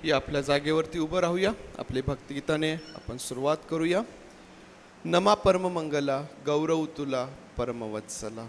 या आपल्या जागेवरती उभं राहूया. आपले भक्तिगीताने आपण सुरुवात करूया. नमा परम मंगला गौरव तुला परमवत्सला.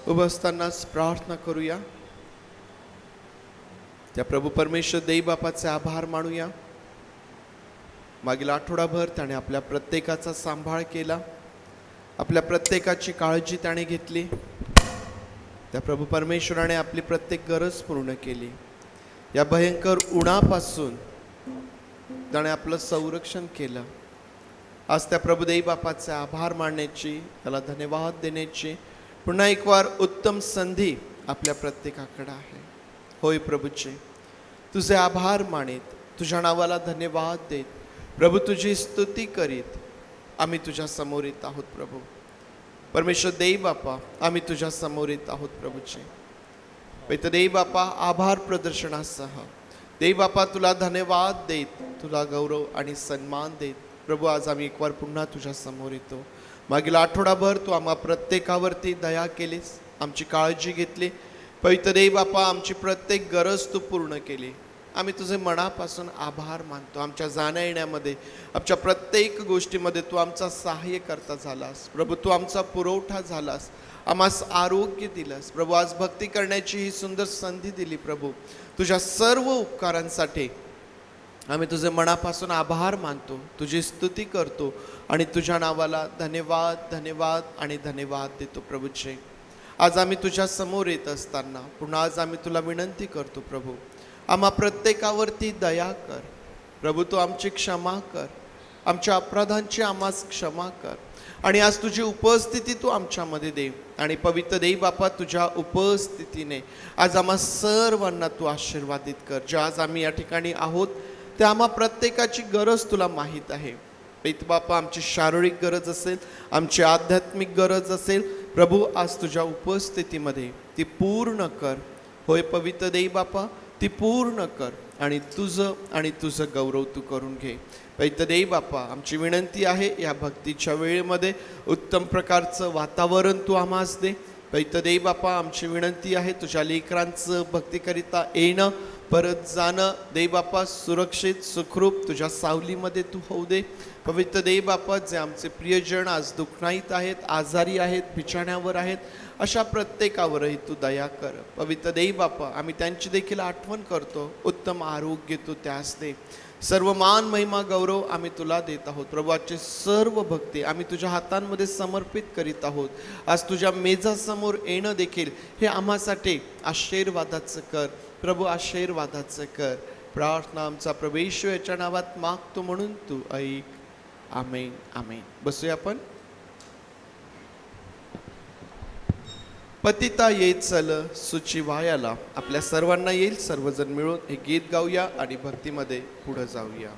उभं असतानाच प्रार्थना करूया. त्या प्रभू परमेश्वर देई बापाचे आभार मानूया. मागील आठवडाभर त्याने आपल्या प्रत्येकाचा सांभाळ केला, आपल्या प्रत्येकाची काळजी त्याने घेतली. त्या प्रभू परमेश्वराने आपली प्रत्येक गरज पूर्ण केली. या भयंकर उन्हापासून त्याने आपलं संरक्षण केलं. आज त्या प्रभू देई बापाचे आभार मानण्याची, त्याला धन्यवाद देण्याची पुन्हा एक वार उत्तम संधी आपल्या प्रत्येकाकडे आहे. होय प्रभूचे, तुझे आभार मानित, तुझ्या नावाला धन्यवाद देत प्रभू तुझी स्तुती करीत आम्ही तुझ्या समोर येत आहोत. प्रभू परमेश्वर देई बापा, आम्ही तुझ्या समोर येत आहोत. प्रभूचे पैत देई बापा, आभार प्रदर्शनासह देई बापा तुला धन्यवाद देत, तुला गौरव आणि सन्मान देत प्रभू आज आम्ही एक वार पुन्हा तुझ्या समोर येतो. मागील आठवडाभर तू आम्हा प्रत्येकावरती दया केलीस, आमची काळजी घेतली. पवित्र देई बापा, आमची प्रत्येक गरज तू पूर्ण केली. आम्ही तुझे मनापासून आभार मानतो. आमच्या जाण्या येण्यामध्ये, आमच्या प्रत्येक गोष्टीमध्ये तू आमचा सहाय्य करता झालास. प्रभू तू आमचा पुरवठा झालास, आम्हास आरोग्य दिलास. प्रभू आज भक्ती करण्याची ही सुंदर संधी दिली. प्रभू तुझ्या सर्व उपकारांसाठी आम्ही तुझे मनापासून आभार मानतो, तुझी स्तुती करतो आणि तुझ्या नावाला धन्यवाद धन्यवाद आणि धन्यवाद देतो. प्रभूचे आज आम्ही तुझ्या समोर येत असताना पुन्हा आज आम्ही तुला विनंती करतो. प्रभू आम्हा प्रत्येकावरती दया कर. प्रभू तू आमची क्षमा कर, आमच्या अपराधांची आम्हास क्षमा कर आणि आज तुझी उपस्थिती तू आमच्यामध्ये दे. आणि पवित्र देई बापा, तुझ्या उपस्थितीने आज आम्हा सर्वांना तू आशीर्वादित कर. जे आज आम्ही या ठिकाणी आहोत त्या आम्हा प्रत्येकाची गरज तुला माहीत आहे. पैत बापा, आमची शारीरिक गरज असेल, आमची आध्यात्मिक गरज असेल, प्रभू आज तुझ्या उपस्थितीमध्ये ती पूर्ण कर. होय पवित्र देई बापा, ती पूर्ण कर आणि तुझं गौरव तू करून घे. पैत देई बापा, आमची विनंती आहे या भक्तीच्या वेळेमध्ये उत्तम प्रकारचं वातावरण तू आम्हास दे. पैत देई बापा, आमची विनंती आहे तुझ्या लेकरांचं भक्तीकरिता येणं परत जाणं देवबापा सुरक्षित सुखरूप तुझ्या सावलीमध्ये तू होऊ दे. पवित्र देवबापा, जे आमचे प्रियजन आज दुःखनाईत आहेत, आजारी आहेत, बिछाण्यावर आहेत, अशा प्रत्येकावरही तू दया कर. पवित्र देवबापा, आम्ही त्यांची देखील आठवण करतो. उत्तम आरोग्य तू त्यास दे. सर्व मान महिमा गौरव आम्ही तुला देत आहोत. प्रभूचे सर्व भक्ती आम्ही तुझ्या हातांमध्ये समर्पित करीत आहोत. आज तुझ्या मेजासमोर येणं देखील हे आम्हासाठी आशीर्वादाचं कर. प्रभू, आशीर्वादाचं कर. प्रार्थना आमचा प्रभू येशू याच्या नावात मागतो म्हणून तू ऐक. आमेन, आमेन. बसूया आपण. पतिता ये चल सुची वायाला. आपल्या सर्वांना येईल. सर्वजण मिळून हे गीत गाऊया आणि भक्तीमध्ये पुढे जाऊया.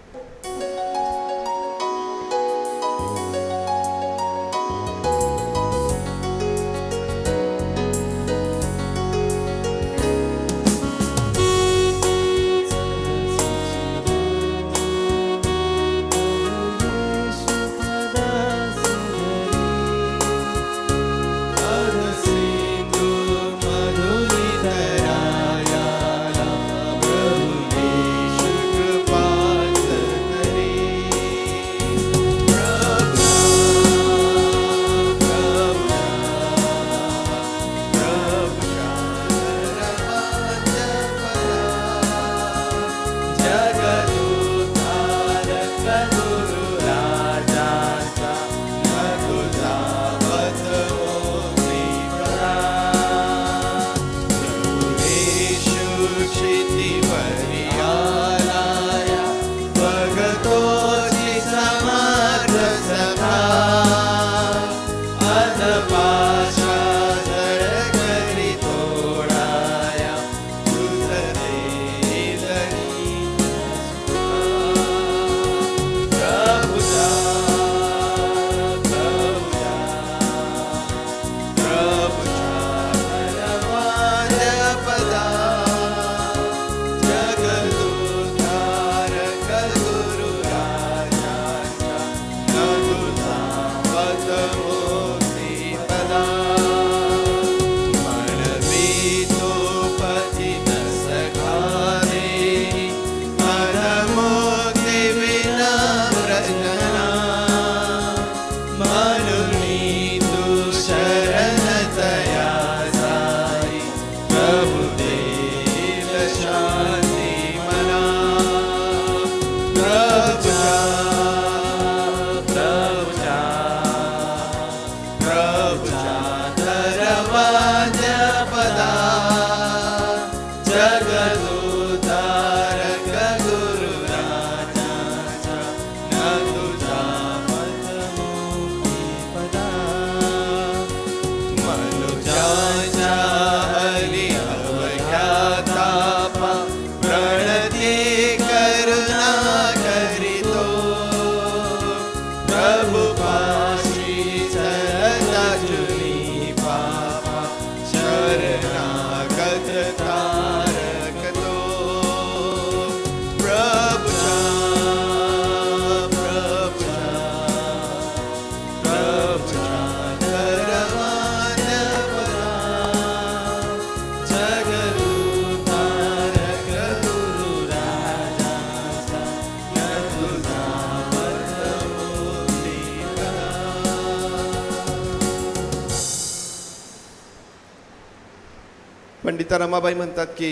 पंडिता रमाबाई म्हणतात की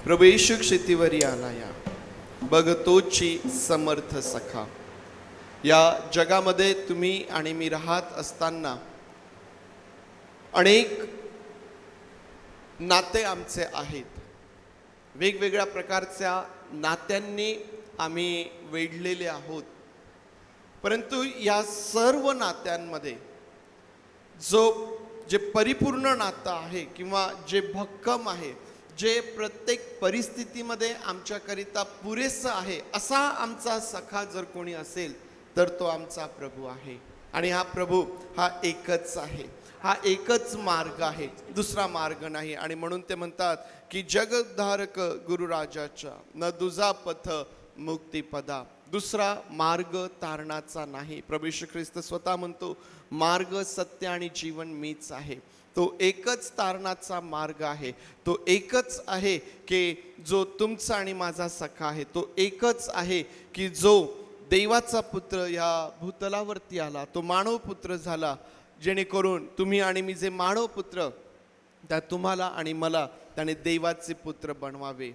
प्रभू येशू क्षितीवरी आलाया, बघ तोची समर्थ सखा. या जगामध्ये तुम्ही आणि मी राहत असताना अनेक नाते आमचे आहेत. वेगवेगळ्या प्रकारच्या नात्यांनी आम्ही वेढलेले आहोत. परंतु या सर्व नात्यांमध्ये जे परिपूर्ण नातं आहे किंवा जे भक्कम आहे, जे प्रत्येक परिस्थितीमध्ये आमच्याकरिता पुरेसं आहे, असा आमचा सखा जर कोणी असेल तर तो आमचा प्रभू आहे. आणि हा प्रभू हा एकच आहे, हा एकच मार्ग आहे, दुसरा मार्ग नाही. आणि म्हणून ते म्हणतात की जगधारक गुरुराजाच्या न दुजा पथ मुक्तिपदा. दुसरा मार्ग तारणाचा नाही. प्रभू येशू ख्रिस्त स्वतः म्हणतो, मार्ग, सत्य आणि जीवन मीच आहे. तो एकच तारणाचा मार्ग आहे. तो एकच आहे की जो तुमचा आणि माझा सखा आहे. तो एकच आहे की जो देवाचा पुत्र या भूतलावरती आला, तो मानव पुत्र झाला, जेणेकरून तुम्ही आणि मी जे मानव पुत्र, त्या तुम्हाला आणि मला त्याने देवाचे पुत्र बनवावे.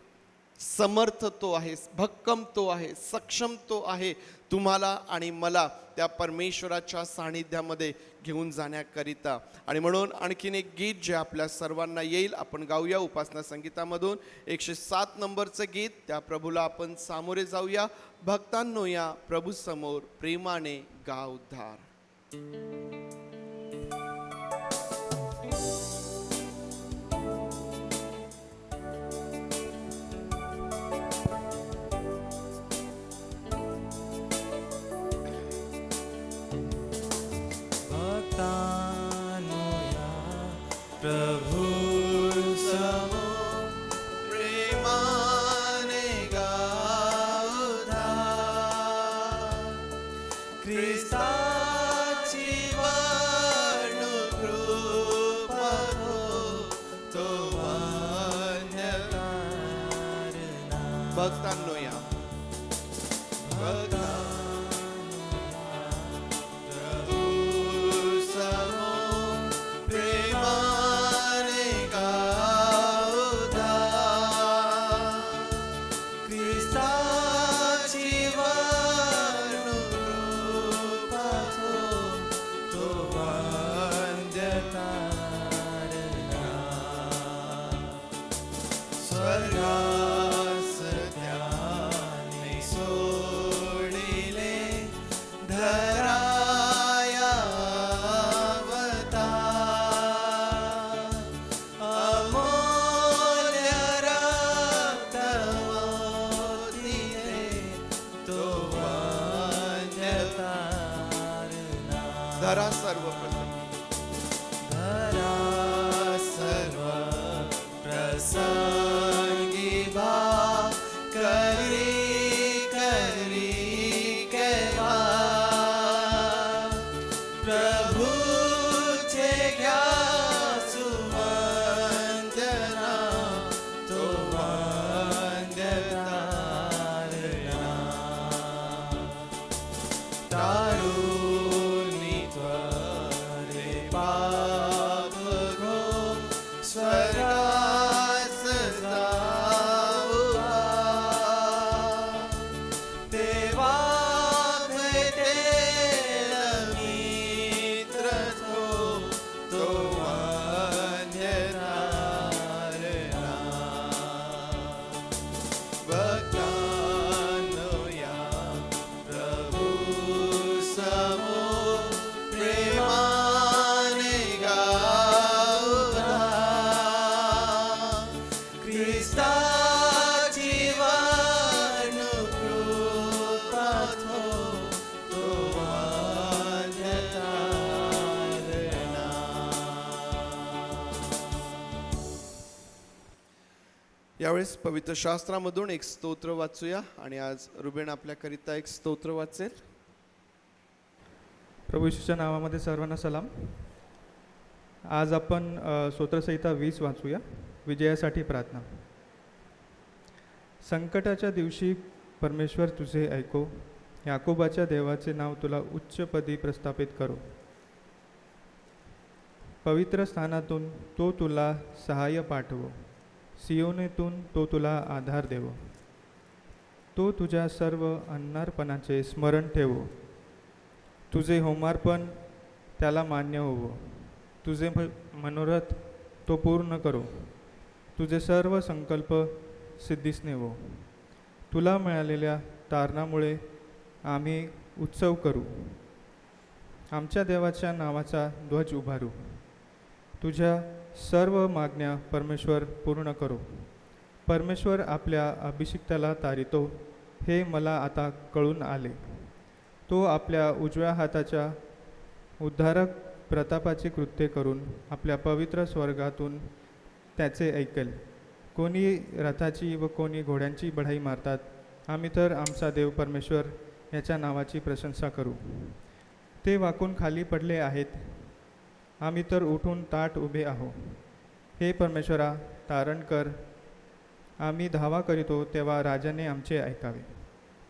समर्थ तो आहे, भक्कम तो आहे, सक्षम तो आहे तुम्हाला आणि मला त्या परमेश्वराच्या सानिध्यामध्ये घेऊन जाण्याकरिता. आणि म्हणून आणखीन एक गीत जे आपल्या सर्वांना येईल, आपण गाऊया उपासना संगीतामधून 107 नंबरचं गीत. त्या प्रभूला आपण सामोरे जाऊया. भक्तांनो या प्रभू समोर प्रेमाने गा उद्धार. प्रभु समोर प्रेमाने गा उद्धार. ख्रिस्ताची वाणू कृपा हो, तो मान्य तारणा. भक्तांनो या धरा सर्वप्रथम, धरा सर्व प्रसंगी भाव करी करी केव्हा प्रभूचे घ्या सुवंदना, तो वंद्य तारणा. तारुणी त्वरे पाप घो स्वर्गास जाऊया, तेव्हा भेटेल मित्र तो वंद्य तारणा. भक्तांनो या प्रभु समोर प्रेमाने गा उद्धार. ख्रिस्ताची वाणू कृपा हो, तो वंद्य तारणा. यावेळेस पवित्र शास्त्रामधून एक स्तोत्र वाचूया आणि आज रुबेन आपल्याकरिता एक स्तोत्र वाचेल. प्रभू येशूच्या नावामध्ये सर्वांना सलाम. आज आपण स्तोत्रसंहिता 20 वाचूया. विजयासाठी प्रार्थना. संकटाच्या दिवशी परमेश्वर तुझे ऐको, याकोबाच्या देवाचे नाव तुला उच्चपदी प्रस्थापित करो. पवित्र स्थानातून तो तुला सहाय्य पाठवो, सियोनेतून तो तुला आधार देवो. तो तुझ्या सर्व अन्नार्पणाचे स्मरण ठेवो, तुझे होमार्पण त्याला मान्य होवो. तुझे मनोरथ तो पूर्ण करो, तुझे सर्व संकल्प सिद्धीस नेवो. तुला मिळालेल्या तारणामुळे आम्ही उत्सव करू, आमच्या देवाच्या नावाचा ध्वज उभारू. तुझ्या सर्व मागण्या परमेश्वर पूर्ण करो. परमेश्वर आपल्या अभिषिक्ताला तारितो, हे मला आता कळून आले. तो आपल्या उजव्या हाताच्या उद्धारक प्रतापाचे कृत्य करून आपल्या पवित्र स्वर्गातून त्याचे ऐकेल. कोणी रथाची व कोणी घोड्यांची बढाई मारतात, आम्ही तर आमचा देव परमेश्वर याच्या नावाची प्रशंसा करू. ते वाकून खाली पडले आहेत, आम्ही तर उठून ताट उभे आहो. हे परमेश्वरा, तारण कर. आम्ही धावा करीतो तेव्हा राजाने आमचे ऐकावे.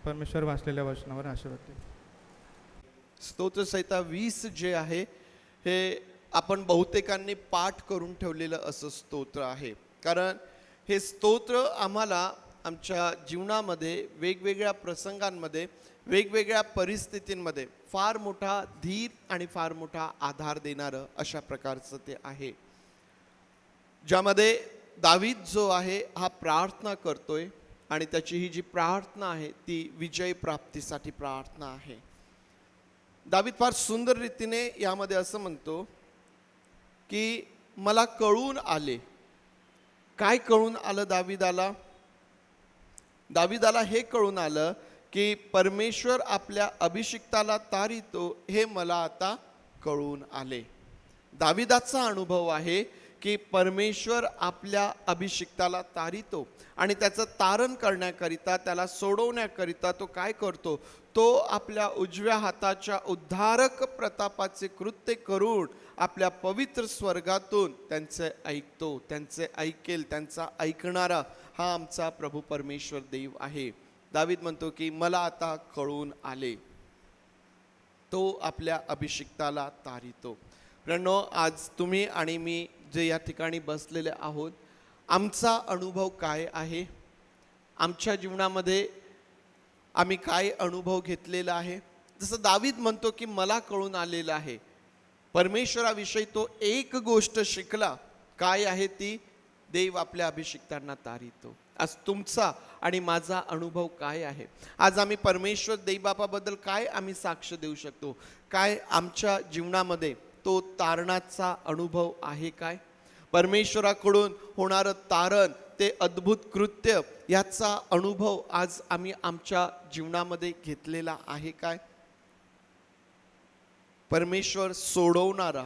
परमेश्वर वाचलेल्या वचनावर आशीर्वाद दे. स्तोत्रसंहिता 20 जे आहे हे आपण बहुतेकांनी पाठ करून ठेवलेलं असं स्तोत्र आहे. कारण हे स्तोत्र आम्हाला आमच्या जीवनामध्ये वेगवेगळ्या प्रसंगांमध्ये वेगवेगळ्या परिस्थितींमध्ये फार मोठा धीर आणि फार मोठा आधार देणारं अशा प्रकारचं ते आहे. ज्यामध्ये दावीद जो आहे हा प्रार्थना करतोय आणि त्याची ही जी प्रार्थना आहे ती विजय प्राप्तीसाठी प्रार्थना आहे. दावीद फार सुंदर रीतीने यामध्ये असं म्हणतो की मला कळून आले. काय कळून आलं दावीदाला? दावीदाला हे कळून आलं की परमेश्वर आपल्या अभिषिक्ताला तारितो हे मला आता कळून आले. दावीदाचा अनुभव आहे की परमेश्वर आपल्या अभिषिक्ताला तारितो आणि त्याचं तारण करण्याकरिता, त्याला सोडवण्याकरिता तो काय करतो? तो आपल्या उजव्या हाताच्या उद्धारक प्रतापाचे कृत्य करून आपल्या पवित्र स्वर्गातून त्यांचे ऐकतो, त्यांचे ऐकेल, त्यांचा ऐकणारा हा आमचा प्रभू परमेश्वर देव आहे. दावीद म्हणतो की मला आता कळून आले. तो आपल्या अभिषिक्ताला तारितो. मित्रांनो, आज तुम्ही आणि मी जे या ठिकाणी बसलेले आहोत, आमचा अनुभव काय आहे? आमच्या जीवनामध्ये आम्ही काय अनुभव घेतलेला आहे? जसं दावीद म्हणतो की मला कळून आलेलं आहे. परमेश्वराविषयी तो एक गोष्ट शिकला. काय आहे ती? देव आपल्या अभिषिक्तांना तारितो. आज तुमचा आणि माझा अनुभव काय आहे? आज आम्ही परमेश्वर देवबापाबद्दल काय आम्ही साक्ष देऊ शकतो? काय आमच्या जीवनामध्ये तो तारणाचा अनुभव आहे? काय परमेश्वराकडून होणारं तारण, ते अद्भुत कृत्य, याचा अनुभव आज आम्ही आमच्या जीवनामध्ये घेतलेला आहे काय? परमेश्वर सोडवणारा,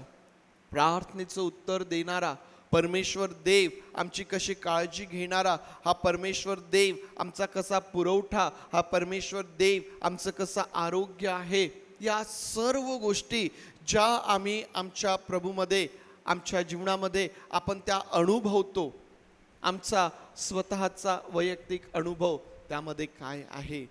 प्रार्थनेचं उत्तर देणारा, परमेश्वर देव आमची कशी काळजी घेणारा, हा परमेश्वर देव आमचा कसा पुरवठा, हा परमेश्वर देव आमचं कसं आरोग्य आहे, या सर्व गोष्टी ज्या आम्ही आमच्या प्रभूमध्ये, आमच्या जीवनामध्ये आपण त्या अनुभवतो, आमचा स्वतःचा वैयक्तिक अनुभव त्यामध्ये काय आहे?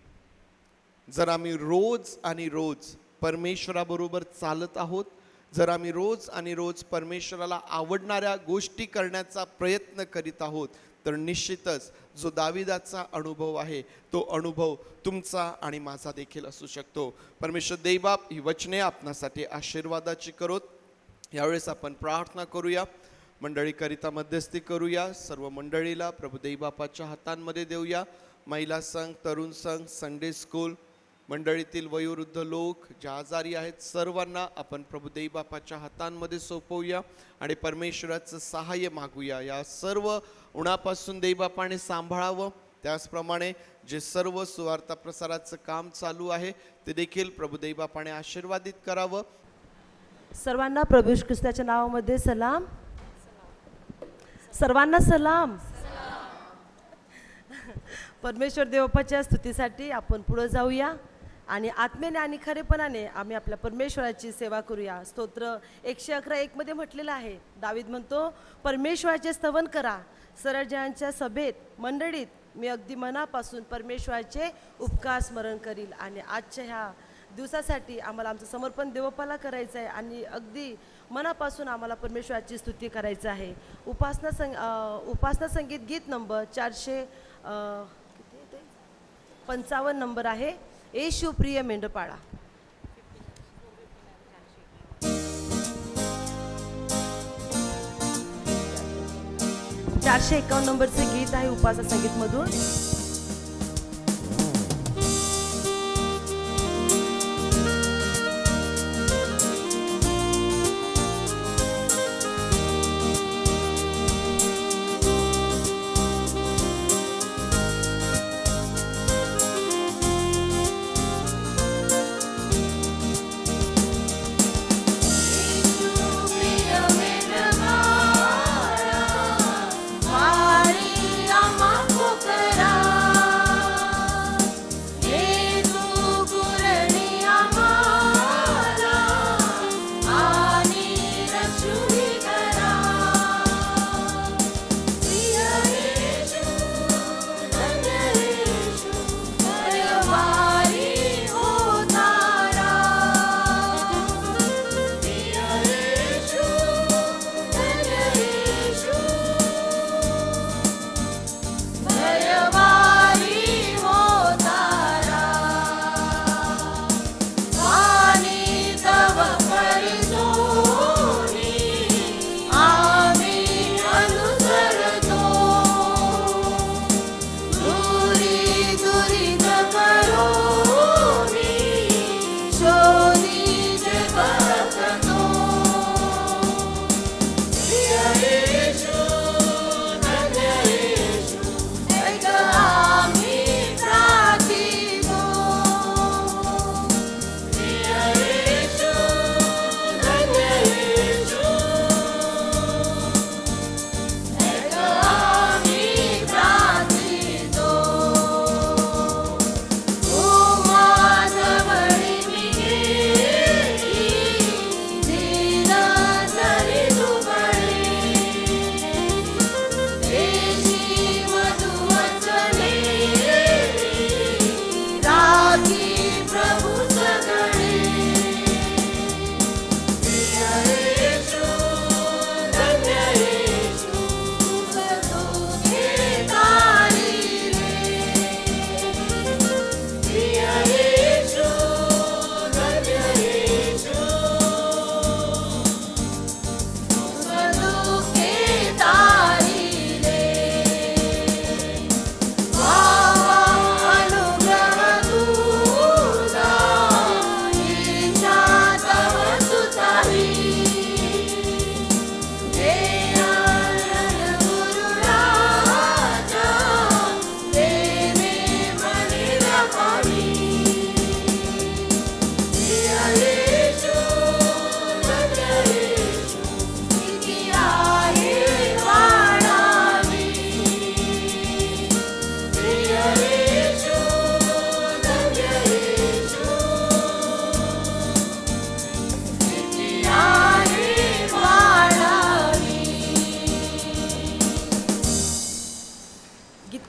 जर आम्ही रोज आणि रोज परमेश्वराबरोबर चालत आहोत, जर आम्ही रोज आणि रोज परमेश्वराला आवडणाऱ्या गोष्टी करण्याचा प्रयत्न करीत आहोत, तर निश्चितच जो दाविदाचा अनुभव आहे तो अनुभव तुमचा आणि माझा देखील असू शकतो. परमेश्वर देवबाप ही वचने आपणासाठी आशीर्वादाची करोत. यावेळेस आपण प्रार्थना करूया, मंडळीकरिता मध्यस्थी करूया. सर्व मंडळीला प्रभू देवबापाच्या हातांमध्ये देऊया. महिला संघ, तरुण संघ, संडे स्कूल, मंडळीतील वयोवृद्ध लोक जे आजारी आहेत, सर्वांना आपण प्रभू देवबापाच्या हातांमध्ये सोपवूया आणि परमेश्वराचं सहाय्य मागूया. या सर्व उन्हापासून देवबापाने सांभाळावं. त्याचप्रमाणे जे सर्व सुवार्ता प्रसाराचं काम चालू आहे ते देखील प्रभू देवबापाने आशीर्वादित करावं. सर्वांना प्रभू येशू ख्रिस्ताच्या नावामध्ये सलाम. सर्वांना सलाम. परमेश्वर देवबापाच्या स्तुतीसाठी आपण पुढे जाऊया आणि आत्म्याने आणि खरेपणाने आम्ही आपल्या परमेश्वराची सेवा करूया. स्तोत्र 111:1 मध्ये म्हटलेलं आहे, दावीद म्हणतो, परमेश्वराचे स्तवन करा. सरळजनांच्या सभेत, मंडळीत मी अगदी मनापासून परमेश्वराचे उपकार स्मरण करील. आणि आजच्या ह्या दिवसासाठी आम्हाला आमचं समर्पण देवबापाला करायचं आहे आणि अगदी मनापासून आम्हाला परमेश्वराची स्तुती करायचं आहे. उपासना संगीत गीत नंबर 455 नंबर आहे, येशू प्रिय मेंढपाळा. 451 नंबरचे गीत आहे उपासना संगीत मधून. Maria, Maria, Maria,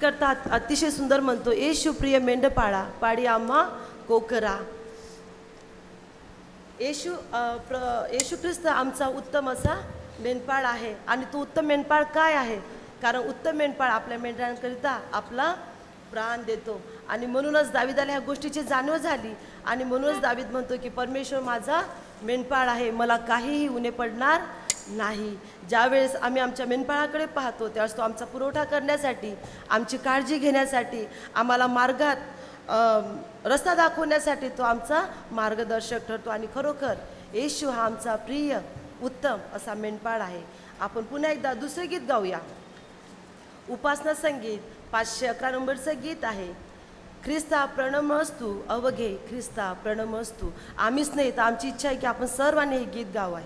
सृष्टिकर्ता अतिशय सुंदर म्हणतो, येशू प्रिय मेंढपाळा पाडी आम्हा कोकरा. येशू ख्रिस्त आमचा उत्तम असा मेंढपाळ आहे. आणि तो उत्तम मेंढपाळ काय आहे? कारण उत्तम मेंढपाळ आपल्या मेंढरांकरिता आपला प्राण देतो. आणि म्हणूनच दाविदाला ह्या गोष्टीची जाणीव झाली. आणि म्हणूनच दावीद म्हणतो की परमेश्वर माझा मेंढपाळ आहे, मला काहीही उणे पडणार नाही. ज्यावेळेस आम्ही आमच्या मेंढपाळाकडे पाहतो त्यावेळेस तो आमचा पुरवठा करण्यासाठी, आमची काळजी घेण्यासाठी, आम्हाला मार्गात रस्ता दाखवण्यासाठी तो आमचा मार्गदर्शक ठरतो. आणि खरोखर येशू हा आमचा प्रिय उत्तम असा मेंढपाळ आहे. आपण पुन्हा एकदा दुसरे गीत गाऊया. उपासना संगीत 511 नंबरचं गीत आहे. ख्रिस्ता प्रणमस्तु अवघे ख्रिस्ता प्रणमस्तु. आम्हीच नाही तर आमची इच्छा आहे की आपण सर्वांनी हे गीत गावाय.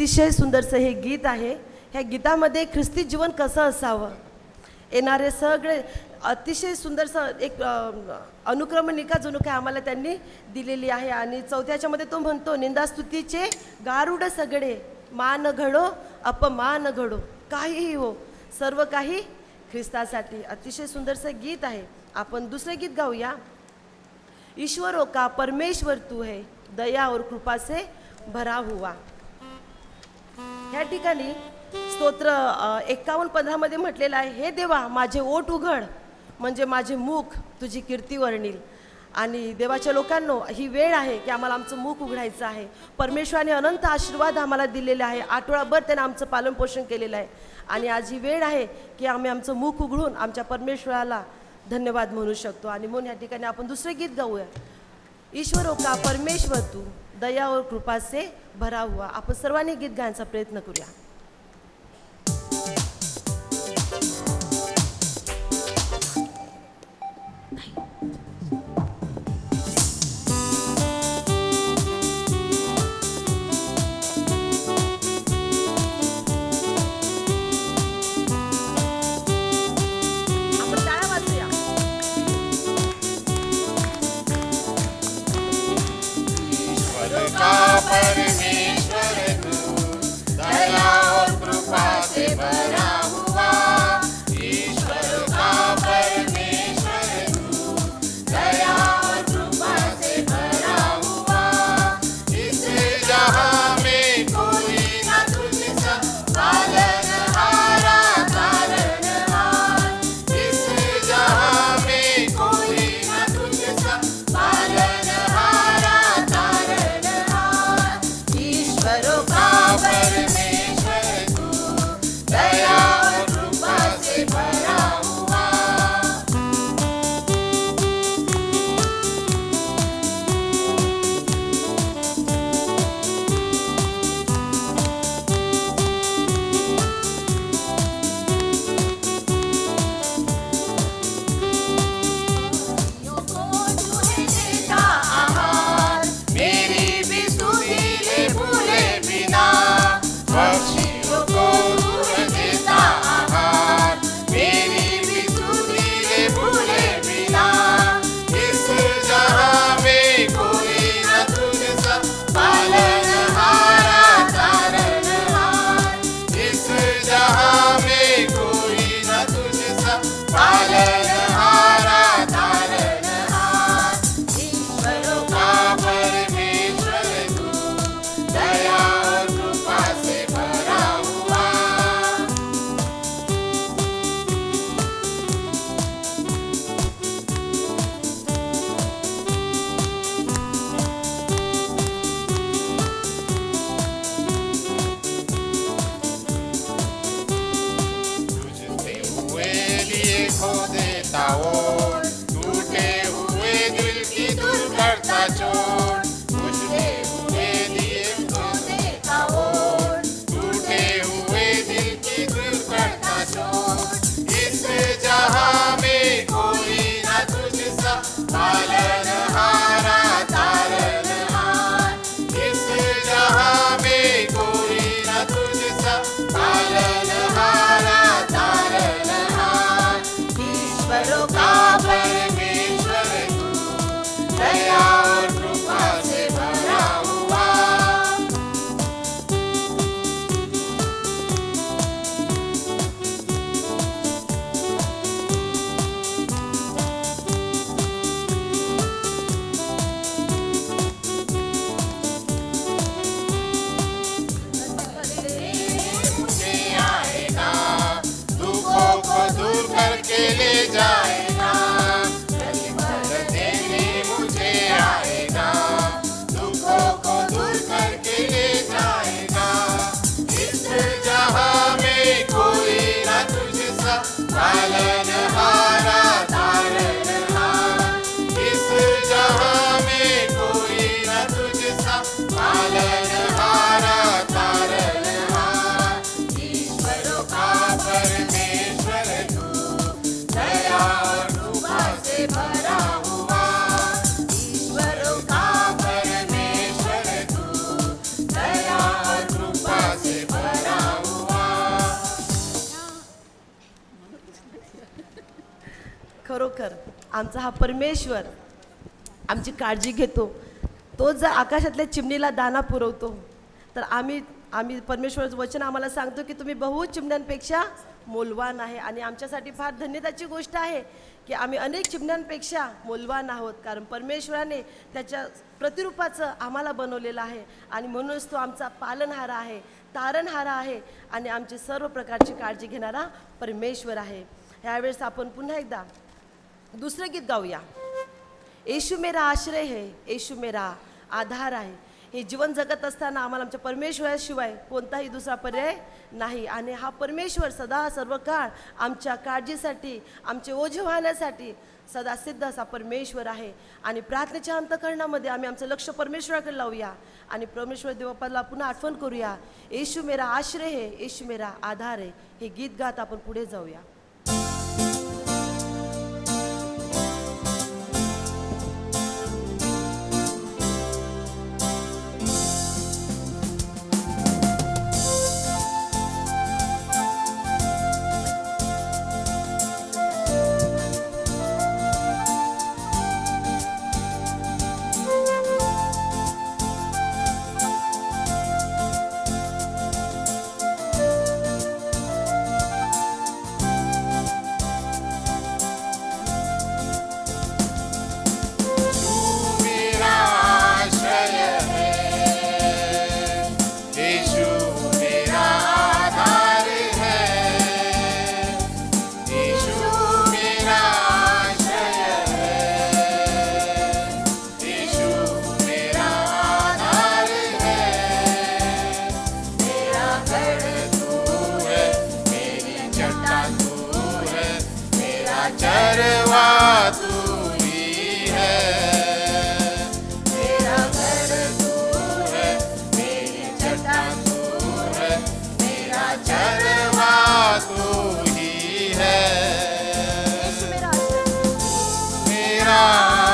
अतिशय सुंदरसं हे गीत आहे. ह्या गीतामध्ये ख्रिस्ती जीवन कसं असावं, येणारे सगळे अतिशय सुंदरसं एक अनुक्रमणिका जणू काय आम्हाला त्यांनी दिलेली आहे. आणि चौथ्याच्यामध्ये तो म्हणतो, निंदास्तुतीचे गारुड सगळे, मान घडो अपमान घडो, काहीही हो सर्व काही ख्रिस्तासाठी. अतिशय सुंदरसं गीत आहे. आपण दुसरे गीत गाऊया. ईश्वरों का परमेश्वर तू है, दया और कृपा से भरा हुआ. ह्या ठिकाणी स्तोत्र 51:15 मध्ये म्हटलेलं आहे, हे देवा माझे ओठ उघड, म्हणजे माझे मुख तुझी कीर्ती वर्णील. आणि देवाच्या लोकांनो, ही वेळ आहे की आम्हाला आमचं मुख उघडायचं आहे. परमेश्वराने अनंत आशीर्वाद आम्हाला दिलेले आहे. आठवडाभर त्यानं आमचं पालनपोषण केलेलं आहे. आणि आज ही वेळ आहे की आम्ही आमचं मुख उघडून आमच्या परमेश्वराला धन्यवाद म्हणू शकतो. आणि म्हणून या ठिकाणी आपण दुसरे गीत गाऊया. ईश्वरों का परमेश्वर तू, दया और कृपा से भरा हुआ. आपण सर्वांनी गीत गायचा प्रयत्न करूया. आपण टाळ्या वाजवूया. ईश्वर का परमेश्वर तू, दया आमचा हा परमेश्वर आमची काळजी घेतो. तो जर आकाशातल्या चिमणीला दाना पुरवतो तर आम्ही परमेश्वराचं वचन आम्हाला सांगतो की तुम्ही बहु चिमण्यांपेक्षा मोलवान आहे. आणि आमच्यासाठी फार धन्यताची गोष्ट आहे की आम्ही अनेक चिमण्यांपेक्षा मोलवान आहोत, कारण परमेश्वराने त्याच्या प्रतिरूपाचं आम्हाला बनवलेलं आहे. आणि म्हणूनच तो आमचा पालनहारा आहे, तारणहारा आहे आणि आमची सर्व प्रकारची काळजी घेणारा परमेश्वर आहे. ह्यावेळेस आपण पुन्हा एकदा दुसरं गीत गाऊया. येशू मेरा आश्रय है, येशू मेरा आधार आहे. हे जीवन जगत असताना आम्हाला आमच्या परमेश्वराशिवाय कोणताही दुसरा पर्याय नाही. आणि हा परमेश्वर सदा सर्व काळ आमच्या काळजीसाठी, आमचे ओझे वाहण्यासाठी सदा सिद्ध असा परमेश्वर आहे. आणि प्रार्थनेच्या अंतःकरणामध्ये आम्ही आमचं लक्ष परमेश्वराकडे लावूया आणि परमेश्वर देवाला पुन्हा आठवण करूया. येशू मेरा आश्रय है, येशू मेरा आधार आहे. हे गीत गात आपण पुढे जाऊया. मेरा आश्रय है, यीशु मेरा आधार है, यीशु मेरा आश्रय है, यीशु मेरा आधार है, मेरा गढ़ तू है, मेरी चट्टान तू है, मेरा चरवा तू ही है, मेरा घर तू है, मेरी चट्टान तू है, मेरा चरवा तू ही है, येशू मेरा आश्रय. मेरा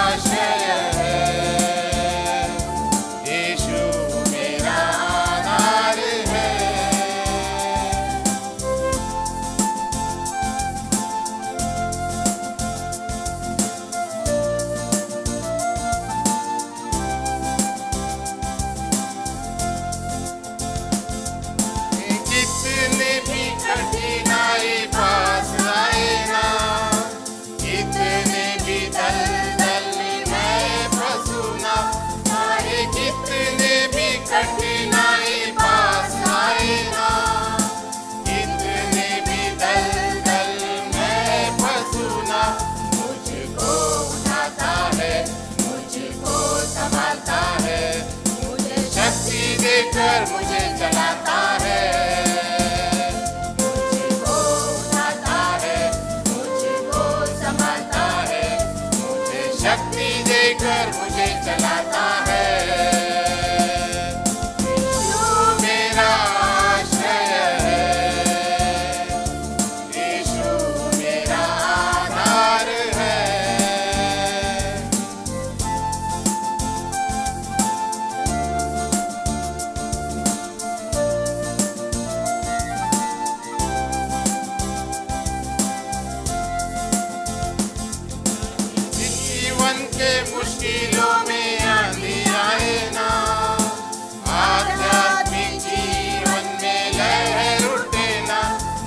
आश्रय है, यीशु मेरा आधार है. कितने भी कठिनाई पास आए ना, कितने भी दलदल में फंसूं ना, चाहे कितने भी कठिनाई पास आए ना, कितने भी दलदल में फंसूं ना, मुझको उठाता है, मुझको संभालता है, मुझे शक्ति देकर मुझे चलाता है, मुझको उठाता है, मुझको संभालता है, मुझे शक्ति देकर मुझे चलाता है. यीशु मेरा आश्रय है, यीशु मेरा आधार है. जीवन के मुश्किलों में आंधी आए ना, आध्यात्मिक जीवन में लहर उठे ना,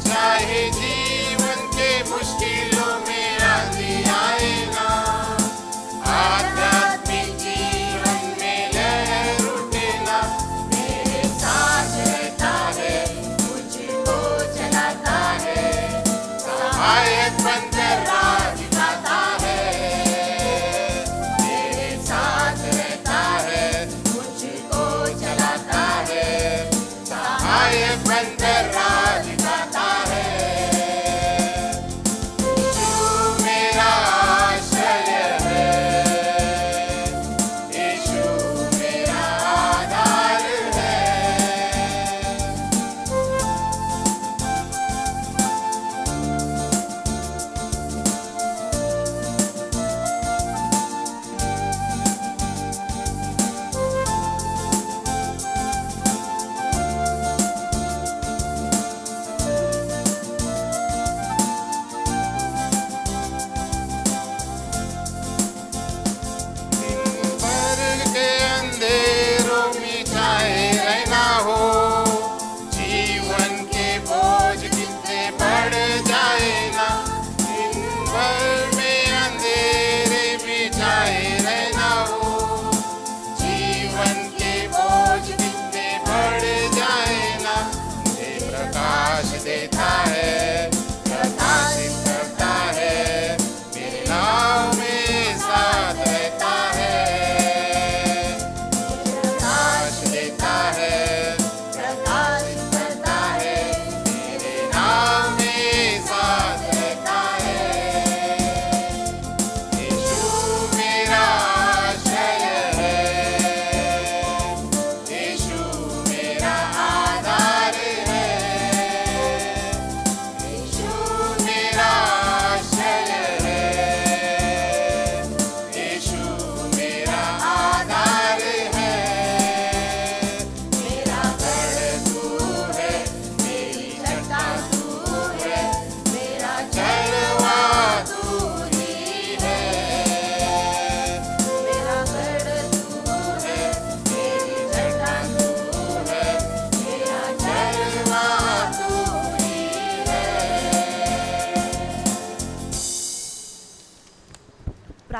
चाहे जीवन के मुश्किलों में आंधी आए ना, आध्यात्मिक जीवन में लहर उठे ना, मेरे साथ रहता है, मुझको चलाता है, सहायक बनकर राह दिखाता है, मेरे साथ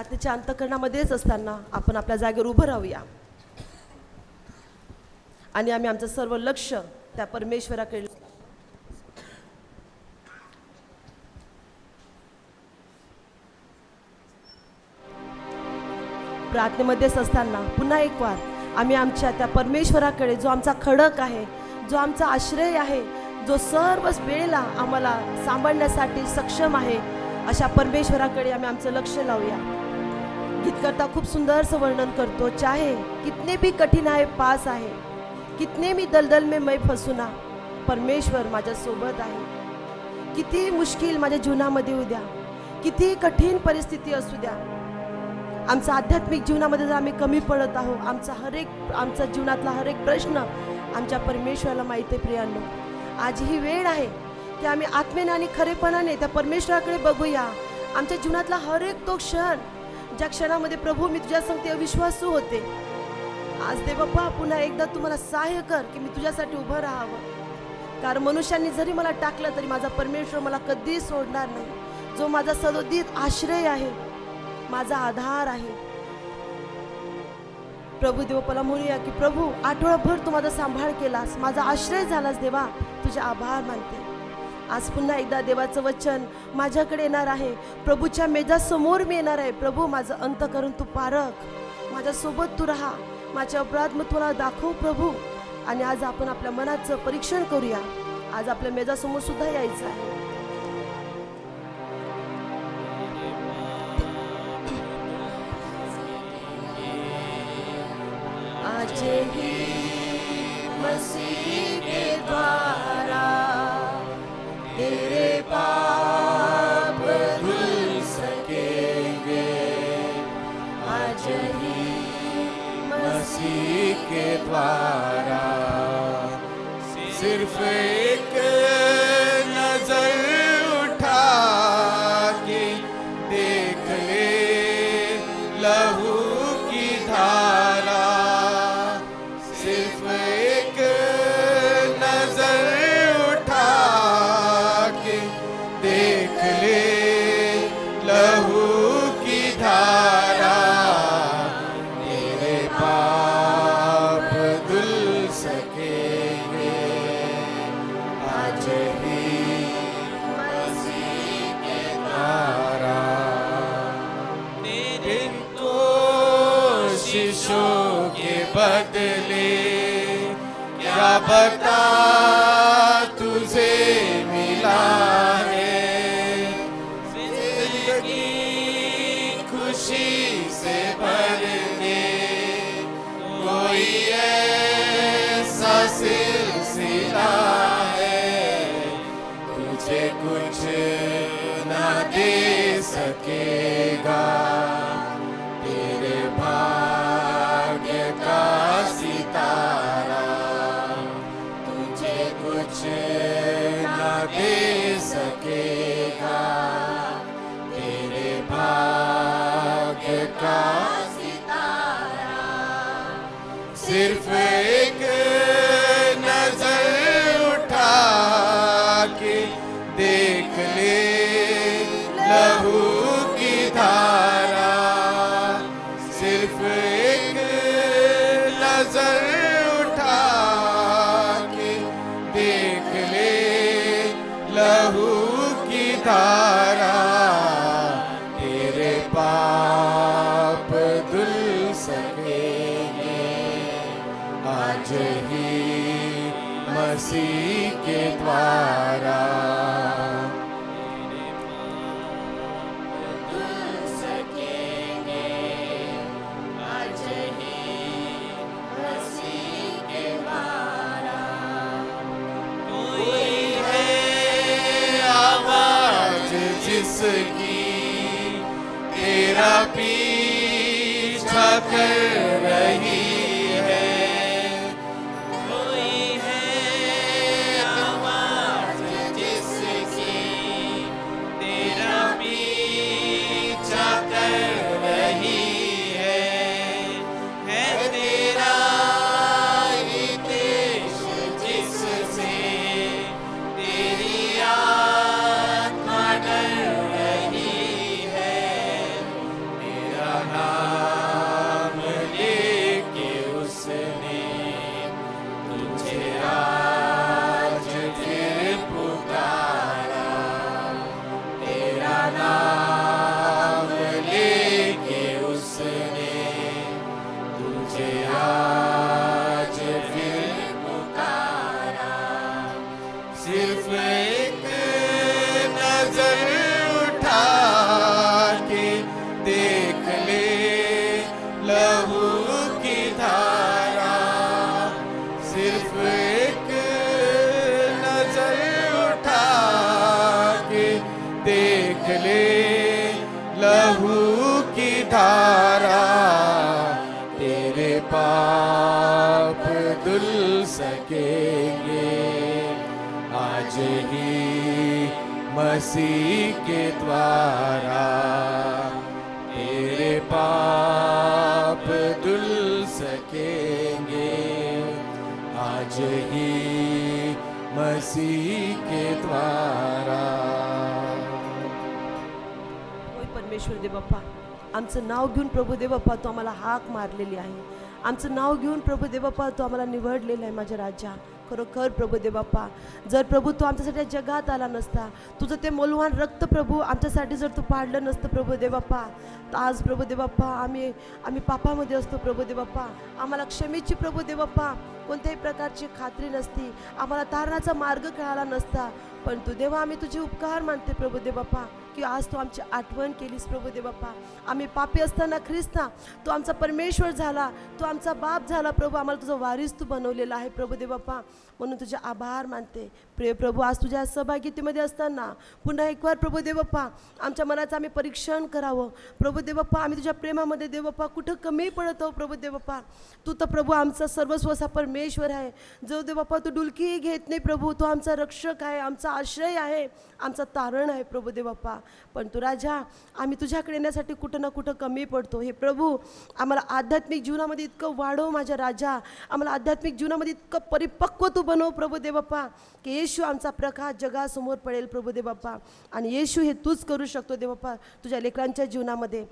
प्रार्थनेच्या अंतःकरणामध्येच असताना आपण आपल्या जागेवर उभं राहूया आणि आम्ही आमचं सर्व लक्ष त्या परमेश्वराकडे प्रार्थनेमध्येच असताना पुन्हा एक वार आम्ही आमच्या त्या परमेश्वराकडे, जो आमचा खडक आहे, जो आमचा आश्रय आहे, जो सर्व वेळेला आम्हाला सांभाळण्यासाठी सक्षम आहे, अशा परमेश्वराकडे आम्ही आमचं लक्ष लावूया. गीतकर्ता खूप सुंदरसं वर्णन करतो, चाहे कितने भी कठीण आहे पास आहे, कितने भी दलदल में मैं फसूना, परमेश्वर माझ्यासोबत आहे. किती मुश्किल माझ्या जीवनामध्ये उद्या, किती कठीण परिस्थिती असू द्या, आमच्या आध्यात्मिक जीवनामध्ये जर आम्ही कमी पडत आहोत, आमचा जीवनातला हर एक प्रश्न आमच्या परमेश्वराला माहिती आहे. प्रियांनो, आज ही वेळ आहे की आम्ही आत्मेने आणि खरेपणाने त्या परमेश्वराकडे बघूया. आमच्या जीवनातला हर एक तो क्षण, ज्या क्षणामध्ये प्रभू मी तुझ्या संगती अविश्वासू होते, आज दे बाप्पा पुन्हा एकदा तुम्हाला सहाय्य कर की मी तुझ्यासाठी उभं राहावं. कारण मनुष्यांनी जरी मला टाकलं तरी माझा परमेश्वर मला कधीच सोडणार नाही, जो माझा सदोदित आश्रय आहे, माझा आधार आहे. प्रभू देवपाला म्हणूया की प्रभू आठवडाभर तू माझा सांभाळ केलास, माझा आश्रय झालास देवा, तुझे आभार मानते. आज पुन्हा एकदा देवाचं वचन माझ्याकडे येणार आहे, प्रभूच्या मेजासमोर मी येणार आहे. प्रभू माझं अंतःकरण तू पारख, माझ्यासोबत तू राहा, माझ्या अपराध मग तुला दाखव प्रभू. आणि आज आपण आपल्या मनाचं परीक्षण करूया. आज आपल्या मेजासमोर सुद्धा यायचं आहे. आज ही मसीह के द्वारा तेरे पाप धुल सकेंगे. आज ही मसीह के द्वारा सिर्फ एक नजर उठा के देख ले लहू की धारा. सिर्फ एक नजर उठा के देख ले लहू की धारा. तेरे पाप धुल सकेंगे. आज ही मसीह के द्वारा. तेरे कोशिशों के बदले क्या बता तुझे मिला है. जिंदगी खुशी से भरने कोई ऐसा सिलसिला है. तुझे कुछ ना दे सकेगा. तेरे भाग्य का सितारा तुझे कुछ ना दे सकेगा. तेरे भाग्य का सितारा सिर्फ एक नजर उठा के देख ले लहू की धारा. सिर्फ एक नजर उठा के देख ले लहू की धारा. तेरे पाप धुल सकेंगे. आज ही मसीह के द्वारा धुल सकेंगे. आज ही मसीह के द्वारा. कोई है आवाज जिसकी तेरा पीछा कर रही है. कोई है आवाज जिसकी तेरा पीछा कर रही है. तेरा ही देश जिससे तेरी आत्मा डर रही है. तेरा ठहरा, तेरे पाप धुल सकेंगे आज ही मसीह के द्वारा। तेरे पाप धुल सकेंगे आज ही मसीह के द्वारा। होय परमेश्वर देव बाप्पा, आमचं नाव घेऊन प्रभू देव बाप्पा तू आम्हाला हाक मारलेली आहे. आमचं नाव घेऊन प्रभू देव बाप्पा तू आम्हाला निवडलेलं आहे माझ्या राजा. खरोखर प्रभू देव बाप्पा, जर प्रभू तू आमच्यासाठी या जगात आला नसता, तुझं ते मौल्यवान रक्त प्रभू आमच्यासाठी जर तू पाडलं नसतं प्रभू देव बाप्पा, तर आज प्रभू देव बाप्पा आम्ही पापामध्ये असतो प्रभू देव बाप्पा. आम्हाला क्षमेची प्रभू देव बाप्पा कोणत्याही प्रकारची खात्री नसती, आम्हाला तारणाचा मार्ग कळाला नसता. पण तू देवा, आम्ही तुझे उपकार मानते प्रभू देव बाप्पा की आज तू आमची आठवण केलीस प्रभू देव बाप्पा. आम्ही पापी असताना ख्रिस्ता तू आमचा परमेश्वर झाला, तू आमचा बाप झाला प्रभू. आम्हाला तुझा वारीस तू बनवलेला आहे प्रभू देव बाप्पा, म्हणून तुझे आभार मानते. प्रिय प्रभू, आज तुझ्या सहभागितीमध्ये असताना पुन्हा एक वार प्रभू देव बाप्पा आमच्या मनाचं आम्ही परीक्षण करावं प्रभू देव बाप्पा. आम्ही तुझ्या प्रेमामध्ये देव बाप्पा कुठं कमी पडत आहो प्रभू देव बाप्पा. तू तर प्रभू आमचा सर्वस्व असा परमेश्वर आहे जो देव बाप्पा तू डुलकी घेत नाही प्रभू. तू आमचा रक्षक आहे, आमचा आश्रय आहे, आमचा तारण आहे प्रभू देव बाप्पा. पण तू राजा, आम्ही तुझ्याकडे येण्यासाठी कुठं ना कुठं कमी पडतो. हे प्रभू, आम्हाला आध्यात्मिक जीवनामध्ये इतकं वाढव माझ्या राजा, आम्हाला आध्यात्मिक जीवनामध्ये इतकं परिपक्व तू बनव प्रभू देव बाप्पा की येशू आमचा प्रकाश जगासमोर पडेल प्रभू देव बाप्पा. आणि येशू हे तूच करू शकतो देव बाप्पा तुझ्या लेकरांच्या जीवनामध्ये.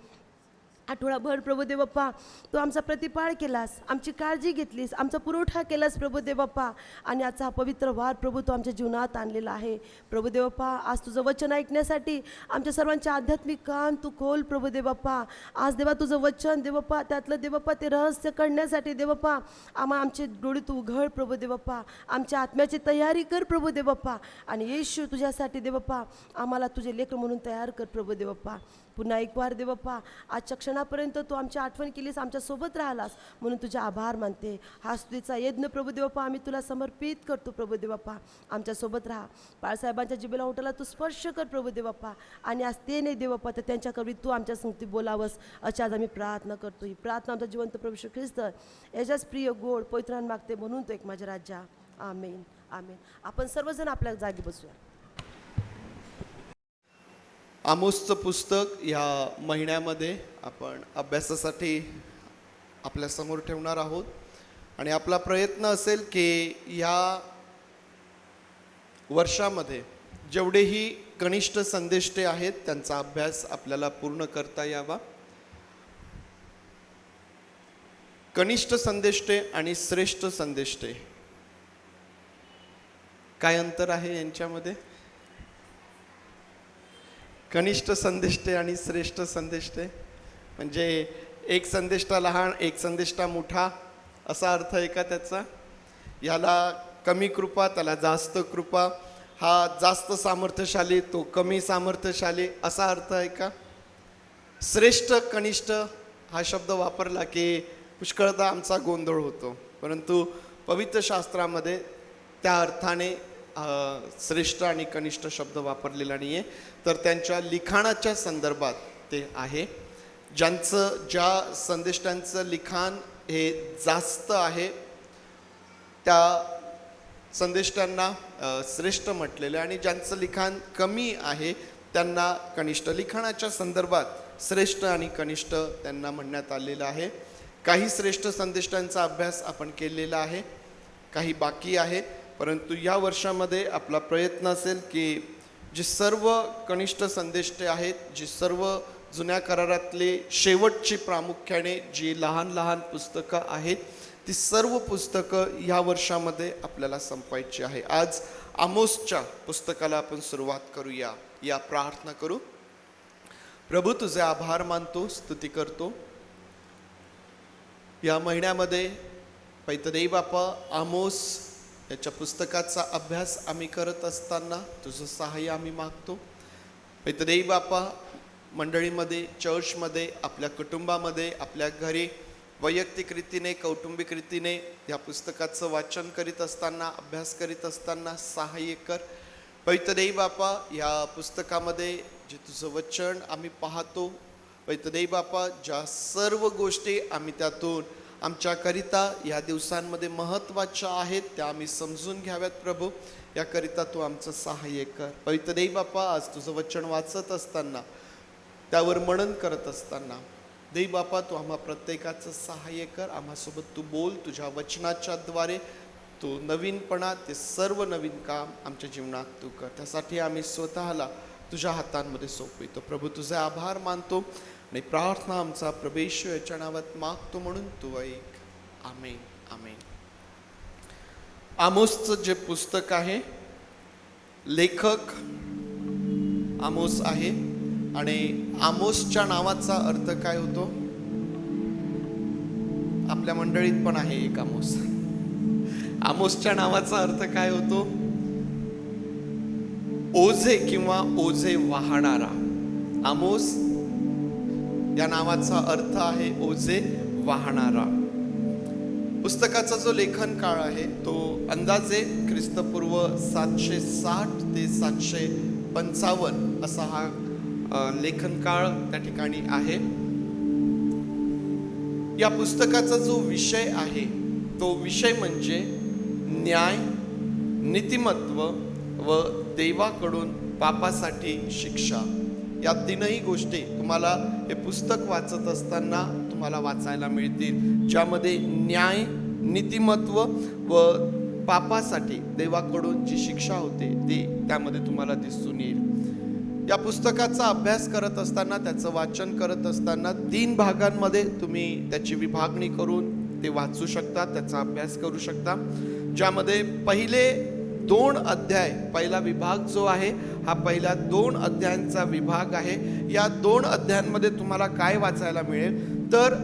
आठवडाभर प्रभू देव बाप्पा तू आमचा प्रतिपाळ केलास, आमची काळजी घेतलीस, आमचा पुरवठा केलास प्रभू देव बाप्पा. आणि आजचा हा पवित्र वार प्रभू तू आमच्या जीवनात आणलेला आहे प्रभू देव बाप्पा. आज तुझं वचन ऐकण्यासाठी आमच्या सर्वांचे आध्यात्मिक कान तू खोल प्रभू देव बाप्पा. आज देवा तुझं वचन देव बाप्पा, त्यातलं देव बाप्पा ते रहस्य कळण्यासाठी देव बाप्पा आमचे डोळे तू उघड प्रभू देव बाप्पा. आमच्या आत्म्याची तयारी कर प्रभू देव बाप्पा. आणि येशू तुझ्यासाठी देव बाप्पा आम्हाला तुझे लेकर म्हणून तयार कर प्रभू देव बाप्पा. पुन्हा एक वार देव बाप्पा आजच्या क्षणापर्यंत तू आमची आठवण केलीस, आमच्यासोबत राहिलास, म्हणून तुझे आभार मानते. हा स्तुतीचा यज्ञ प्रभू देव बाप्पा आम्ही तुला समर्पित करतो प्रभू देव बाप्पा. आमच्यासोबत राहा, बाळासाहेबांच्या जिभेला ओठाला तू स्पर्श कर प्रभू देव बाप्पा. आणि आज ते नाही देव बाप्पा तर त्यांच्याकरवी तू आमच्या संगती बोलावंस अशी आज आम्ही प्रार्थना करतो. ही प्रार्थना आमचा जिवंत प्रभू श्री ख्रिस्त याच्याच प्रिय गोड पवित्रान मागते, म्हणून तो एक माझ्या राजा. आमेन आमेन. आपण सर्वजण आपल्या जागी बसूया. आमोसचं पुस्तक या महिन्यामध्ये आपण अभ्यासासाठी आपल्यासमोर ठेवणार आहोत. आणि आपला प्रयत्न असेल की या वर्षामध्ये जेवढेही कनिष्ठ संदेष्टे आहेत त्यांचा अभ्यास आपल्याला पूर्ण करता यावा. कनिष्ठ संदेष्टे आणि श्रेष्ठ संदेष्टे, काय अंतर आहे यांच्यामध्ये? कनिष्ठ संदेष्टे आणि श्रेष्ठ संदेष्टे म्हणजे एक संदेष्टा लहान, एक संदेष्टा मोठा, असा अर्थ आहे का त्याचा? याला कमी कृपा, त्याला जास्त कृपा, हा जास्त सामर्थ्यशाली, तो कमी सामर्थ्यशाली, असा अर्थ आहे का? श्रेष्ठ कनिष्ठ हा शब्द वापरला की पुष्कळदा आमचा गोंधळ होतो, परंतु पवित्र शास्त्रामध्ये त्या अर्थाने श्रेष्ठ आणि कनिष्ठ शब्द वापरलेला नाही आहे. तर त्यांच्या लिखाणाच्या संदर्भात ते आहे. ज्या संदेष्टांचं लिखाण हे जास्त आहे त्या संदेष्टांना श्रेष्ठ म्हटलेलं आहे, आणि ज्यांचं लिखाण कमी आहे त्यांना कनिष्ठ. लिखाणाच्या संदर्भात श्रेष्ठ आणि कनिष्ठ त्यांना म्हणण्यात आलेलं आहे. काही श्रेष्ठ संदेष्टांचा अभ्यास आपण केलेला आहे, काही बाकी आहे. परंतु या वर्षामध्ये आपला प्रयत्न असेल की जे सर्व कनिष्ठ संदेष्टे आहेत, जी सर्व जुन्या करारातले शेवटची प्रामुख्याने जी लहान लहान पुस्तकं आहेत, ती सर्व पुस्तकं या वर्षामध्ये आपल्याला संपवायची आहे. आज आमोसच्या पुस्तकाला आपण सुरुवात करूया. या प्रार्थना करू. प्रभू, तुझे आभार मानतो, स्तुती करतो. या महिन्यामध्ये पैतदेई बापा आमोस याच्या पुस्तकाचा अभ्यास आम्ही करत असताना तुझं सहाय्य आम्ही मागतो. पैतदेई बापा, मंडळीमध्ये, चर्चमध्ये, आपल्या कुटुंबामध्ये, आपल्या घरी वैयक्तिक रीतीने, कौटुंबिक रीतीने या पुस्तकाचं वाचन करीत असताना, अभ्यास करीत असताना सहाय्य कर. पैतदेई बापा, या पुस्तकामध्ये जे तुझं वचन आम्ही पाहतो, पैतदेव बापा, ज्या सर्व गोष्टी आम्ही त्यातून आमच्याकरिता या दिवसांमध्ये महत्त्वाच्या आहेत त्या आम्ही समजून घ्याव्यात प्रभू, याकरिता तू आमचं सहाय्य कर. पैतदेव बापा, आज तुझं वचन वाचत असताना, त्यावर मनन करत असताना देव बापा तू आम्हा प्रत्येकाचं सहाय्य कर. आम्हासोबत तू बोल, तुझ्या वचनाच्या द्वारे तू नवीनपणा, ते सर्व नवीन काम आमच्या जीवनात तू कर. त्यासाठी आम्ही स्वतःला तुझ्या हातांमध्ये सोपवितो प्रभू. तुझे आभार मानतो आणि प्रार्थना आमचा प्रभू याच्या नावात मागतो म्हणून तू ऐक. आमेन आमेन. आमोसचं जे पुस्तक आहे, लेखक आमोस आहे आणि आमोसच्या नावाचा अर्थ काय होतो? आपल्या मंडळीत पण आहे एक आमोस. आमोसच्या नावाचा अर्थ काय होतो? ओझे किंवा ओझे वाहणारा. आमोस या नावाचा अर्थ आहे ओझे वाहणारा. पुस्तकाचा जो लेखन काळ आहे तो अंदाजे ख्रिस्तपूर्व 760 ते 755 असा हा लेखन काळ त्या ठिकाणी आहे. या पुस्तकाचा जो विषय आहे तो विषय म्हणजे न्याय, नीतिमत्व व देवाकडून पापासाठी शिक्षा. या तीनही गोष्टी तुम्हाला हे पुस्तक वाचत असताना तुम्हाला वाचायला मिळतील, ज्यामध्ये न्याय, नीतिमत्व व पापासाठी देवाकडून जी शिक्षा होते ती त्यामध्ये तुम्हाला दिसून येईल. या पुस्तकाचा अभ्यास करत असताना, त्याचं वाचन करत असताना 3 भागांमध्ये तुम्ही त्याची विभागणी करून ते वाचू शकता, त्याचा अभ्यास करू शकता. ज्यामध्ये पहिले 2 अध्याय, पहिला विभाग जो आहे हा पहिल्या 2 अध्यायांचा विभाग आहे. या 2 अध्यायांमध्ये तुम्हाला काय वाचायला मिळेल तर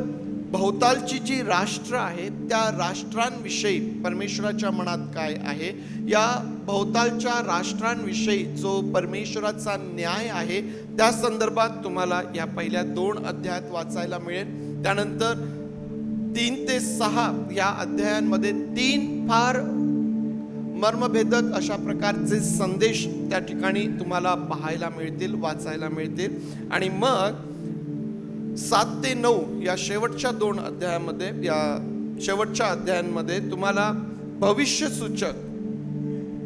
भोवतालची जी राष्ट्र आहे त्या राष्ट्रांविषयी परमेश्वराच्या मनात काय आहे, या भोवतालच्या राष्ट्रांविषयी जो परमेश्वराचा न्याय आहे त्या संदर्भात तुम्हाला या पहिल्या 2 अध्यायात वाचायला मिळेल. त्यानंतर 3 ते 6 या अध्यायांमध्ये 3 फार मर्मभेदक अशा प्रकारचे संदेश त्या ठिकाणी तुम्हाला पाहायला मिळतील, वाचायला मिळतील. आणि मग 7 ते 9 या शेवटच्या 2 अध्यायामध्ये, या शेवटच्या अध्यायांमध्ये तुम्हाला भविष्यसूचक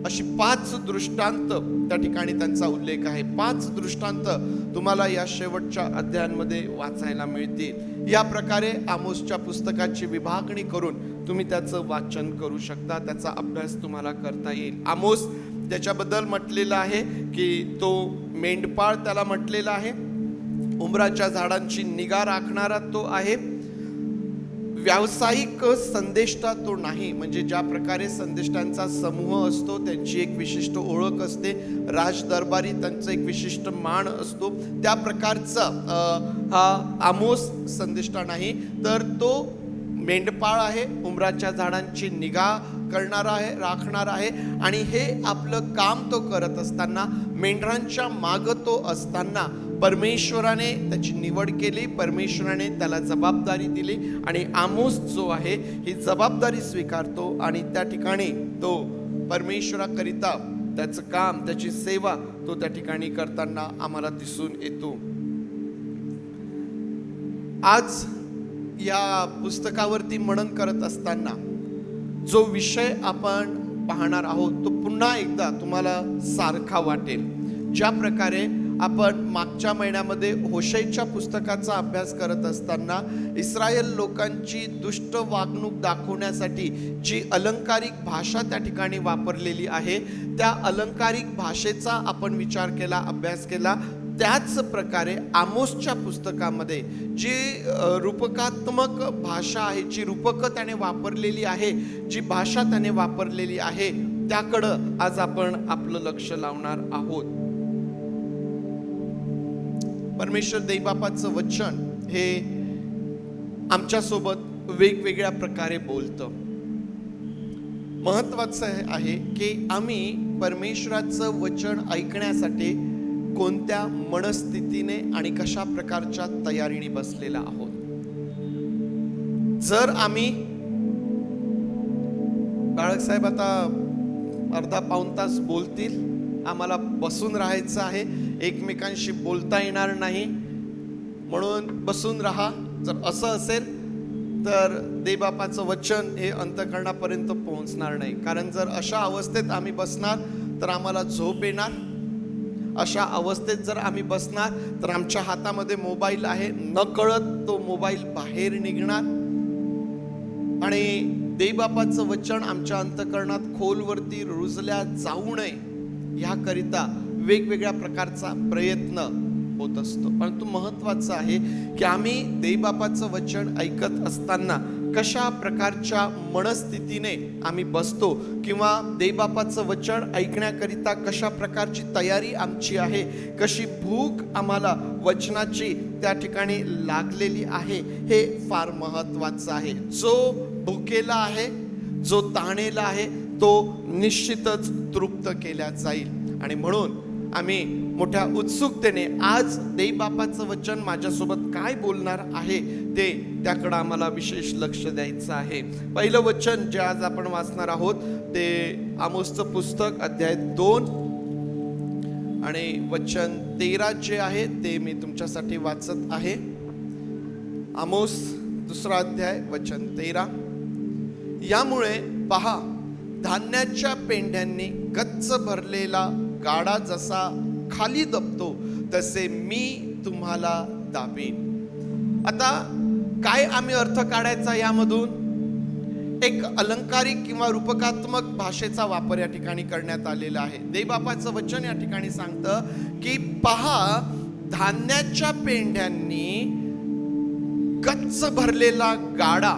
अशी 5 दृष्टांत त्या ठिकाणी त्यांचा उल्लेख आहे. 5 दृष्टांत तुम्हाला या शेवटच्या अध्यायांमध्ये वाचायला मिळतील. या प्रकारे आमोसच्या पुस्तकाची विभागणी करून तुम्ही त्याचं वाचन करू शकता, त्याचा अभ्यास तुम्हाला करता येईल. आमोस त्याच्याबद्दल म्हटलेलं आहे की तो मेंढपाळ त्याला म्हटलेला आहे, उंबराच्या झाडांची निगा राखणारा तो आहे, व्यावसायिक संदेष्टा तो नाही. म्हणजे ज्या प्रकारे संदेष्टांचा समूह असतो, त्यांची एक विशिष्ट ओळख असते, राजदरबारी त्यांचा एक विशिष्ट मान असतो, त्या प्रकारचा हा आमोस संदेष्टा नाही, तर तो मेंढपाळ आहे, उंबराच्या झाडांची निगा करणारा आहे, राखणारा आहे. आणि हे आपलं काम तो करत असताना, मेंढरांच्या मागं तो असताना परमेश्वराने त्याची निवड केली, परमेश्वराने त्याला जबाबदारी दिली आणि आमोस जो आहे ही जबाबदारी स्वीकारतो आणि त्या ठिकाणी तो परमेश्वराकरिता त्याचं काम, त्याची सेवा तो त्या ठिकाणी करताना आम्हाला दिसून येतो. आज या पुस्तकावरती मनन करत असताना जो विषय आपण पाहणार आहोत तो पुन्हा एकदा तुम्हाला सारखा वाटेल. ज्या प्रकारे आपण मागच्या महिन्यामध्ये होशेच्या पुस्तकाचा अभ्यास करत असताना इस्रायल लोकांची दुष्ट वागणूक दाखवण्यासाठी जी अलंकारिक भाषा त्या ठिकाणी वापरलेली आहे, त्या अलंकारिक भाषेचा आपण विचार केला, अभ्यास केला. त्याच प्रकारे आमोसच्या पुस्तकामध्ये जी रूपकात्मक भाषा आहे, जी रूपकं त्याने वापरलेली आहे, जी भाषा त्याने वापरलेली आहे, त्याकडं आज आपण आपलं लक्ष लावणार आहोत. परमेश्वर देवबापाचं वचन हे आमच्यासोबत वेगवेगळ्या प्रकारे बोलतं. महत्वाचं आहे की आम्ही परमेश्वराचं वचन ऐकण्यासाठी कोणत्या मनस्थितीने आणि कशा प्रकारच्या तयारीने बसलेला आहोत. जर आम्ही बाळकसाहेब आता अर्धा पाऊण तास बोलतील, आम्हाला बसून राहायचं आहे, एकमेकांशी बोलता येणार नाही, म्हणून बसून राहा. जर असं असेल तर देवबापाचं वचन हे अंतःकरणापर्यंत पोहोचणार नाही. कारण जर अशा अवस्थेत आम्ही बसणार तर आम्हाला झोप येणार. अशा अवस्थेत जर आम्ही बसणार तर आमच्या हातामध्ये मोबाईल आहे, नकळत तो मोबाईल बाहेर निघणार आणि देवबापाचं वचन आमच्या अंतःकरणात खोलवरती रुजल्या जाऊ नये ह्याकरिता वेगवेगळ्या प्रकारचा प्रयत्न होत असतो. परंतु महत्वाचं आहे की आम्ही देवबापाचं वचन ऐकत असताना कशा प्रकारच्या मनस्थितीने आम्ही बसतो किंवा देवबापाचं वचन ऐकण्याकरिता कशा प्रकारची तयारी आमची आहे, कशी भूक आम्हाला वचनाची त्या ठिकाणी लागलेली आहे, हे फार महत्वाचं आहे. जो भुकेला आहे, जो ताणेला आहे, तो निश्चितच तृप्त केला जाईल. आणि म्हणून आम्ही मोठ्या उत्सुकतेने आज देवबापाचं वचन माझ्यासोबत काय बोलणार आहे ते त्याकडे आम्हाला विशेष लक्ष द्यायचं आहे. पहिलं वचन जे आज आपण वाचणार आहोत ते आमोसचं पुस्तक अध्याय 2 आणि वचन 13 जे आहे ते मी तुमच्यासाठी वाचत आहे. आमोस 2 अध्याय वचन 13. यामुळे पहा, धान्याच्या पेंढ्यांनी गच्च भरलेला गाडा जसा खाली दबतो तसे मी तुम्हाला दाबीन. आता काय आम्ही अर्थ काढायचा यामधून? एक अलंकारिक किंवा रूपकात्मक भाषेचा वापर या ठिकाणी करण्यात आलेला आहे. देवबापाचं वचन या ठिकाणी सांगतं की पहा, धान्याच्या पेंढ्यांनी गच्च भरलेला गाडा,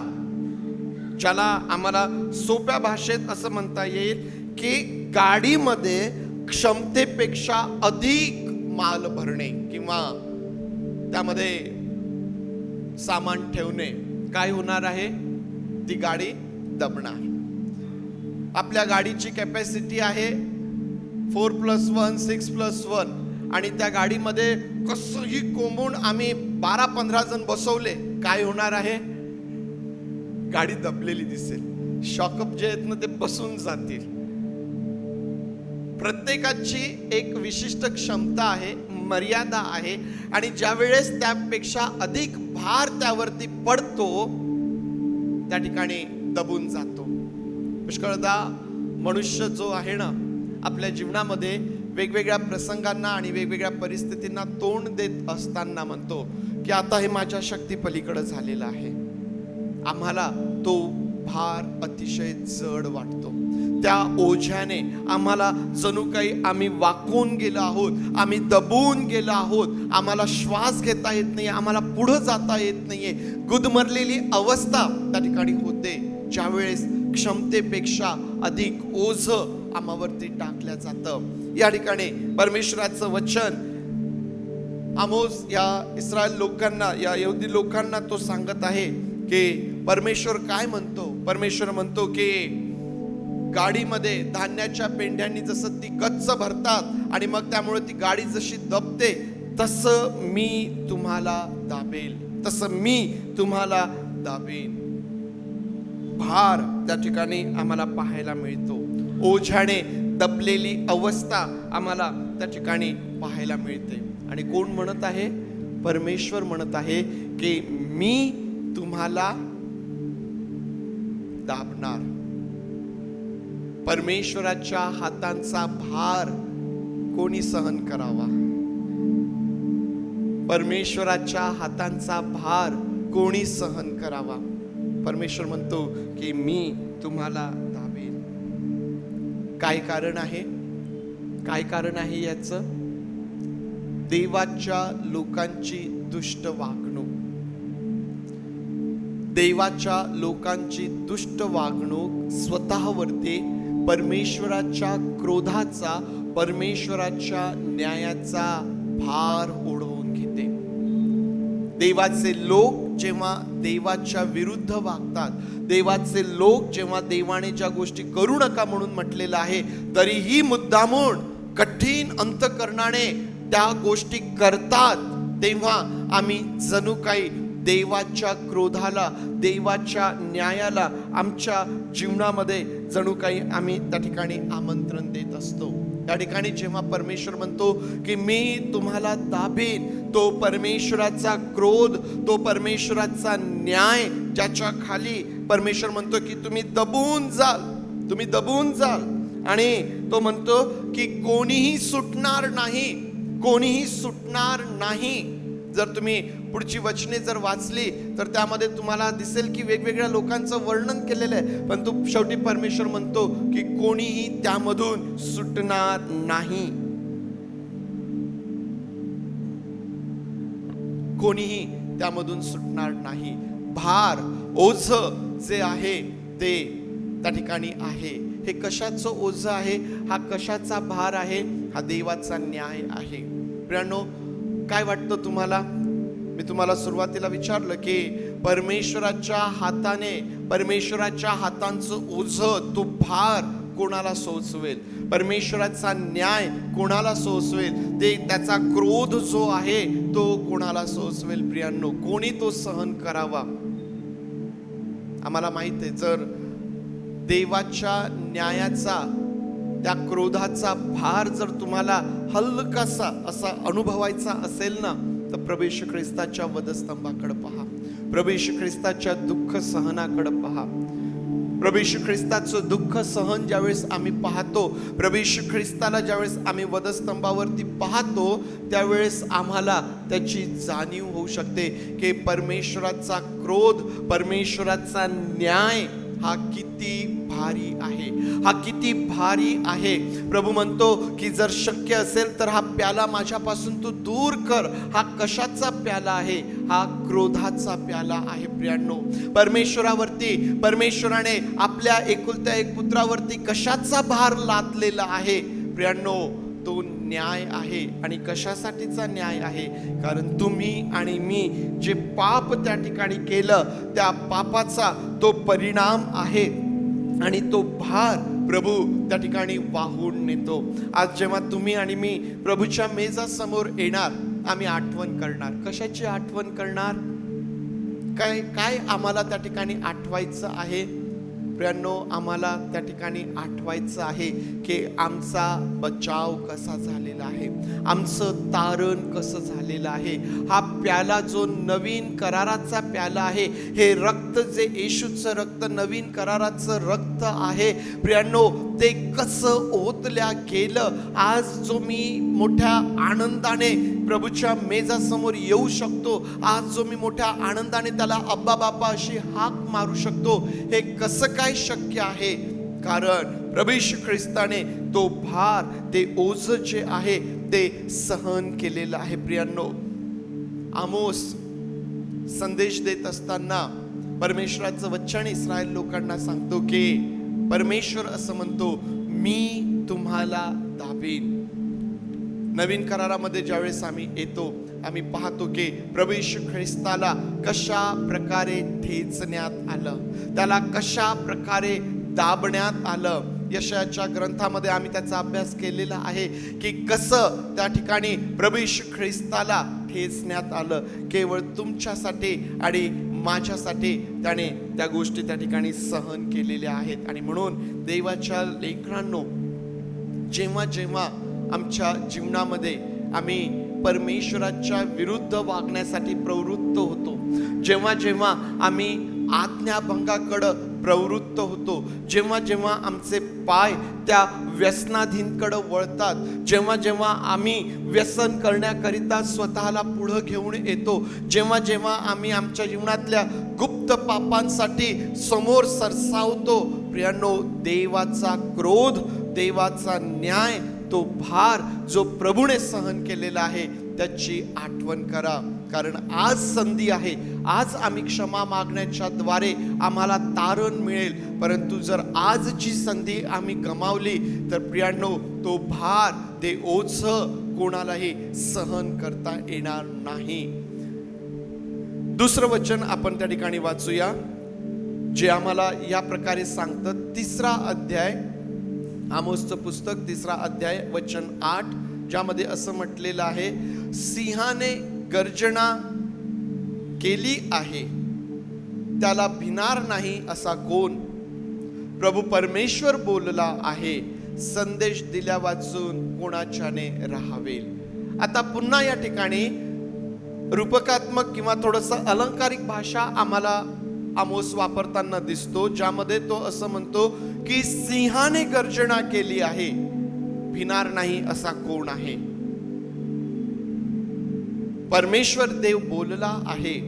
ज्याला आम्हाला सोप्या भाषेत असं म्हणता येईल की गाडीमध्ये क्षमतेपेक्षा अधिक माल भरणे किंवा त्यामध्ये सामान ठेवणे, काय होणार आहे? ती गाडी दबणार. आपल्या गाडीची कॅपॅसिटी आहे 4+1 6+1 आणि त्या गाडीमध्ये कसंही कोंबून आम्ही 12-15 जण बसवले, काय होणार आहे? गाडी दबलेली दिसेल. शॉकअप जे आहेत ना ते बसून जातील. प्रत्येकाची एक विशिष्ट क्षमता आहे, मर्यादा आहे आणि ज्या वेळेस त्यापेक्षा अधिक भार त्यावरती पडतो त्या ठिकाणी दबून जातो. पुष्कळदा मनुष्य जो आहे ना आपल्या जीवनामध्ये वेगवेगळ्या प्रसंगांना आणि वेगवेगळ्या परिस्थितींना तोंड देत असताना म्हणतो की आता हे माझ्या शक्ती पलीकडे झालेलं आहे. आम्हाला तो भार अतिशय जड वाटतो. त्या ओझ्याने आम्हाला जणू काही आम्ही वाकून गेलो आहोत, आम्ही दबून गेलो आहोत, आम्हाला श्वास घेता येत नाही, आम्हाला पुढे जाता येत नाहीये. गुदमरलेली अवस्था त्या ठिकाणी होते ज्या वेळेस क्षमतेपेक्षा अधिक ओझ आम्हावरती टाकल्या जातं. या ठिकाणी परमेश्वराचं वचन आमोस या इस्रायल लोकांना, या यहुदी लोकांना तो सांगत आहे की परमेश्वर काय म्हणतो? परमेश्वर म्हणतो की गाडीमध्ये धान्याच्या पेंढ्यांनी जसं ती गच्च भरतात आणि मग त्यामुळे ती गाडी जशी दबते तसं मी तुम्हाला दाबेल, तसं मी तुम्हाला दाबेन. भार त्या ठिकाणी आम्हाला पाहायला मिळतो. ओझ्याने दबलेली अवस्था आम्हाला त्या ठिकाणी पाहायला मिळते. आणि कोण म्हणत आहे? परमेश्वर म्हणत आहे की मी तुम्हाला दाबणार. परमेश्वराच्या हातांचा भार कोणी सहन करावा? परमेश्वराच्या हातांचा भार कोणी सहन करावा? परमेश्वर म्हणतो की मी तुम्हाला दाबेन. काय कारण आहे? काय कारण आहे याचं? देवाच्या लोकांची दुष्ट वागणूक. देवाच्या लोकांची दुष्ट वागणूक स्वतःवरती परमेश्वराच्या क्रोधाचा, परमेश्वराच्या न्यायाचा भार ओढवून घेते. देवाचे लोक जेव्हा देवाच्या विरुद्ध वागतात, देवाचे लोक जेव्हा देवाने ज्या गोष्टी करू नका म्हणून म्हटलेलं आहे तरीही मुद्दामून कठीण अंतःकरणाने त्या गोष्टी करतात, तेव्हा आम्ही जणू काही देवाच्या क्रोधाला, देवाच्या न्यायाला आमच्या जीवनामध्ये जणू काही आम्ही त्या ठिकाणी आमंत्रण देत असतो. या ठिकाणी जेव्हा परमेश्वर म्हणतो की मी तुम्हाला दाबेन, तो परमेश्वराचा क्रोध, तो परमेश्वराचा न्याय ज्याच्या खाली परमेश्वर म्हणतो की तुम्ही दबून जाल आणि तो म्हणतो की कोणीही सुटणार नाही. जर तुम्ही पुढची वचने जर वाचली तर त्यामध्ये तुम्हाला दिसेल की वेगवेगळ्या लोकांचं वर्णन केलेलं आहे, पण तो शेवटी परमेश्वर म्हणतो की कोणीही त्यामधून सुटणार नाही. कोणीही त्यामधून सुटणार नाही. भार, ओझ जे आहे ते त्या ठिकाणी आहे. हे कशाचं ओझ आहे? हा कशाचा भार आहे? हा देवाचा न्याय आहे. प्रियांनो, काय वाटतं तुम्हाला? मी तुम्हाला सुरुवातीला विचारलं की परमेश्वराच्या हातांचं ओझ, तो भार कोणाला सोसवेल? परमेश्वराचा न्याय कोणाला सोसवेल? त्याचा क्रोध जो आहे तो कोणाला सोसवेल? प्रियांनो, कोणी तो सहन करावा? आम्हाला माहित आहे, जर देवाच्या न्यायाचा, त्या क्रोधाचा भार जर तुम्हाला हलकासा असा अनुभवायचा असेल ना, तर प्रभू येशू ख्रिस्ताच्या वधस्तंभाकडे पहा, प्रभू येशू ख्रिस्ताच्या दुःख सहनाकडे पहा. प्रभू येशू ख्रिस्ताचं दुःख सहन ज्यावेळेस आम्ही पाहतो, प्रभू येशू ख्रिस्ताला ज्यावेळेस आम्ही वधस्तंभावरती पाहतो, त्यावेळेस आम्हाला त्याची जाणीव होऊ शकते की परमेश्वराचा क्रोध, परमेश्वराचा न्याय हा किती भारी आहे, हा किती भारी आहे. प्रभू म्हणतो की जर शक्य असेल तर हा प्याला माझ्यापासून तू दूर कर. हा कशाचा प्याला आहे? हा क्रोधाचा प्याला आहे. प्रियांनो, परमेश्वराने आपल्या एकुलत्या एक पुत्रावरती कशाचा भार लादलेला आहे? प्रियांनो, तो न्याय आहे. आणि कशासाठीचा न्याय आहे? कारण तुम्ही आणि मी जे पाप त्या ठिकाणी केलं, त्या पापाचा तो परिणाम आहे आणि तो भार प्रभू त्या ठिकाणी वाहून नेतो. आज जेव्हा तुम्ही आणि मी प्रभूच्या मेजासमोर येणार, आम्ही आठवण करणार. कशाची आठवण करणार? काय आम्हाला त्या ठिकाणी आठवायचं आहे? प्रियांनो, आम्हाला त्या ठिकाणी आठवायचं आहे की आमचा बचाव कसा झालेला आहे, आमचं तारण कसं झालेलं आहे. हा प्याला जो नवीन कराराचा प्याला आहे, हे रक्त जे येशूचं रक्त, नवीन कराराचं रक्त आहे, प्रियांनो, ते कसं ओतल्या गेलं. आज जो मी मोठ्या आनंदाने प्रभूच्या मेजासमोर येऊ शकतो, आज जो मी मोठ्या आनंदाने त्याला अब्बा बापा अशी हाक मारू शकतो, हे कसं काय शक्य आहे? कारण प्रभू येशू ख्रिस्ताने तो भार, ते ओझ जे आहे ते सहन केलेलं आहे. प्रियांनो, आमोस संदेश देत असताना परमेश्वराचं वचन इस्रायल लोकांना सांगतो की परमेश्वर असं म्हणतो, मी तुम्हाला दाबेन. नवीन करारामध्ये ज्यावेळेस आम्ही येतो, आम्ही पाहतो की प्रभू येशू ख्रिस्ताला कशा प्रकारे ठेचण्यात आलं, त्याला कशा प्रकारे दाबण्यात आलं. यशायाच्या ग्रंथामध्ये आम्ही त्याचा अभ्यास केलेला आहे की कसं त्या ठिकाणी प्रभू येशू ख्रिस्ताला ठेचण्यात आलं. केवळ तुमच्यासाठी आणि माझ्यासाठी त्याने त्या गोष्टी त्या ठिकाणी सहन केलेल्या आहेत. आणि म्हणून देवाच्या लेकरांनो, जेव्हा जेव्हा आमच्या जीवनामध्ये आम्ही परमेश्वराच्या विरुद्ध वागण्यासाठी प्रवृत्त होतो, जेव्हा जेव्हा आम्ही आज्ञाभंगाकडं प्रवृत्त होतो, जेव्हा जेव्हा आमचे पाय त्या व्यसनाधीनकडे वळतात, जेव्हा जेव्हा आम्ही व्यसन करण्याकरिता स्वतःला पुढं घेऊन येतो, जेव्हा जेव्हा आम्ही आमच्या जीवनातल्या गुप्त पापांसाठी समोर सरसावतो, प्रियांनो, देवाचा क्रोध, देवाचा न्याय, तो भार जो प्रभूने सहन केलेला आहे त्याची आठवण करा. कारण आज संधी आहे, आज आम्ही क्षमा मागण्याच्या द्वारे आम्हाला तारण मिळेल. परंतु जर आजची संधी आम्ही गमावली तर प्रियांनो, तो भार, ते ओझ कोणालाही सहन करता येणार नाही. दुसरं वचन आपण त्या ठिकाणी वाचूया, जे आम्हाला या प्रकारे सांगतं. 3रा अध्याय, आमोसचं पुस्तक 3रा अध्याय वचन 8, ज्यामध्ये असं म्हटलेलं आहे, सिंहाने गर्जना केली आहे, त्याला भिणार नाही असा कोण? प्रभू परमेश्वर बोलला आहे, संदेश दिल्या वाचून कोणाच्याने राहावेल. आता पुन्हा या ठिकाणी रूपकात्मक किंवा थोडस अलंकारिक भाषा आम्हाला आमोस वापरताना दिसतो, ज्यामध्ये तो असं म्हणतो की सिंहाने गर्जना केली आहे, भिणार नाही असा कोण आहे. परमेश्वर देव बोलला आहे,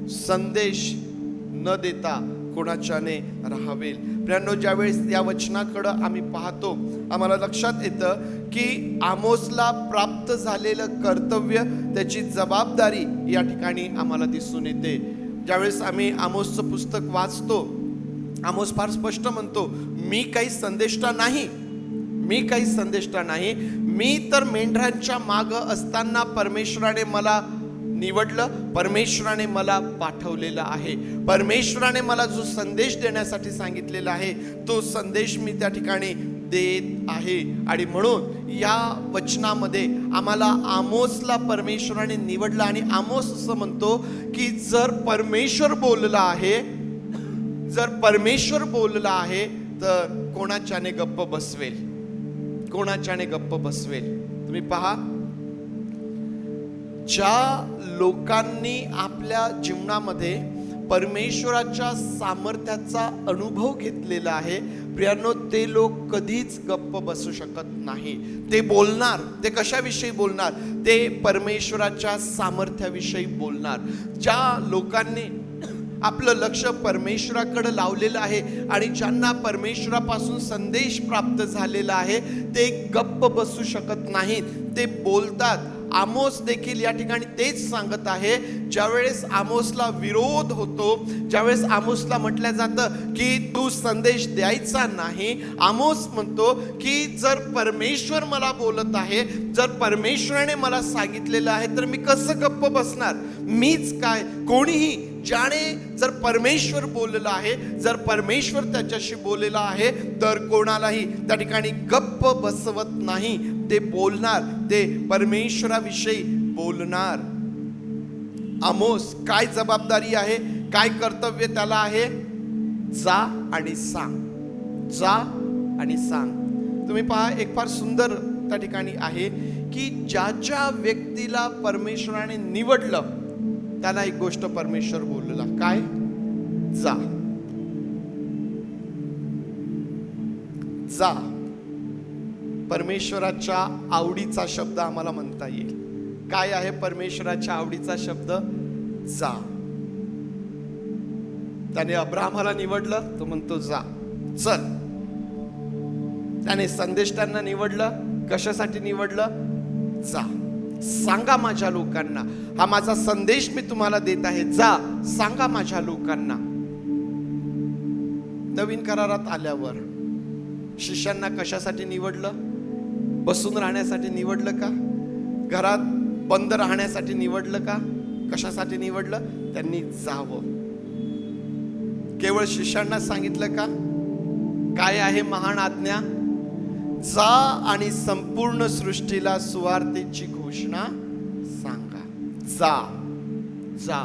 संदेश न देता कोणाच्याने राहावेल. प्रियांनो, ज्यावेळेस या वचनाकडं आम्ही पाहतो, आम्हाला लक्षात येतं की आमोसला प्राप्त झालेलं कर्तव्य, त्याची जबाबदारी या ठिकाणी आम्हाला दिसून येते. ज्यावेळेस आम्ही आमोसचं पुस्तक वाचतो, आमोस फार स्पष्ट म्हणतो, मी काही संदेष्टा नाही, मी काही संदेष्टा नाही, मी तर मेंढरांच्या मागं असताना परमेश्वराने मला निवडलं, परमेश्वराने मला पाठवलेलं आहे, परमेश्वराने मला जो संदेश देण्यासाठी सांगितलेला आहे तो संदेश मी त्या ठिकाणी देत आहे. आणि म्हणून या वचनामध्ये आम्हाला आमोसला परमेश्वराने निवडलं. आणि आमोस असं म्हणतो की जर परमेश्वर बोलला आहे, जर परमेश्वर बोलला आहे तर कोणाच्याने गप्प बसवेल, कोणाच्याने गप्प बसवेल. तुम्ही पहा, ज्या लोकांनी आपल्या जीवनामध्ये परमेश्वराच्या सामर्थ्याचा अनुभव घेतलेला आहे, प्रियांनो, ते लोक कधीच गप्प बसू शकत नाही. ते बोलणार. ते कशाविषयी बोलणार? ते परमेश्वराच्या सामर्थ्याविषयी बोलणार. ज्या लोकांनी आपलं लक्ष परमेश्वराकडे लावलेलं आहे आणि ज्यांना परमेश्वरापासून संदेश प्राप्त झालेला आहे, ते गप्प बसू शकत नाहीत, ते बोलतात. आमोस देखील या ठिकाणी तेच सांगत आहे. ज्यावेळेस आमोसला विरोध होतो, ज्यावेळेस आमोसला म्हटलं जातं की तू संदेश द्यायचा नाही, आमोस म्हणतो की जर परमेश्वर मला बोलत आहे, जर परमेश्वराने मला सांगितलेलं आहे तर मी कसं गप्प बसणार? मीच काय, कोणीही ज्याने जर परमेश्वर बोललेला आहे, जर परमेश्वर त्याच्याशी बोललेला आहे तर कोणालाही त्या ठिकाणी गप्प बसवत नाही. ते बोलणार, ते परमेश्वराविषयी बोलणार. आमोस काय जबाबदारी आहे, काय कर्तव्य त्याला आहे? जा आणि सांग, जा आणि सांग. तुम्ही पहा, एक फार सुंदर त्या ठिकाणी आहे की ज्या ज्या व्यक्तीला परमेश्वराने निवडलं त्याला एक गोष्ट परमेश्वर बोललेला, काय? जा, जा. परमेश्वराच्या आवडीचा शब्द आम्हाला म्हणता येईल. काय आहे परमेश्वराच्या आवडीचा शब्द? जा. त्याने अब्राहमाला निवडलं, तो म्हणतो जा, चल. त्याने संदेष्टांना निवडलं, कशासाठी निवडलं? जा, सांगा माझ्या लोकांना, हा माझा संदेश मी तुम्हाला देत आहे, जा सांगा माझ्या लोकांना. नवीन करारात आल्यावर शिष्यांना कशासाठी निवडलं? बसून राहण्यासाठी निवडलं का? घरात बंद राहण्यासाठी निवडलं का? कशासाठी निवडलं? त्यांनी जावं. केवळ शिष्यांना सांगितलं का? काय आहे महान आज्ञा? जा आणि संपूर्ण सृष्टीला सुवार्तेची घोषणा सांगा. जा, जा.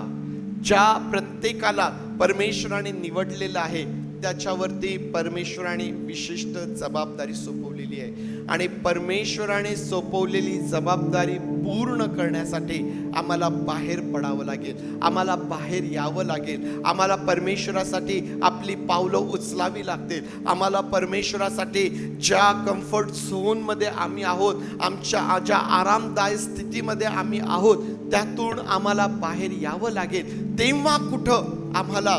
ज्या प्रत्येकाला परमेश्वराने निवडलेलं आहे त्याच्यावरती परमेश्वराने विशिष्ट जबाबदारी सोपवलेली आहे. आणि परमेश्वराने सोपवलेली जबाबदारी पूर्ण करण्यासाठी आम्हाला बाहेर पडावं लागेल, आम्हाला बाहेर यावं लागेल, आम्हाला परमेश्वरासाठी आपली पावलं उचलावी लागतील. आम्हाला परमेश्वरासाठी ज्या कम्फर्ट झोनमध्ये आम्ही आहोत, आमच्या ज्या आरामदायक स्थितीमध्ये आम्ही आहोत, त्यातून आम्हाला बाहेर यावं लागेल. तेव्हा कुठं आम्हाला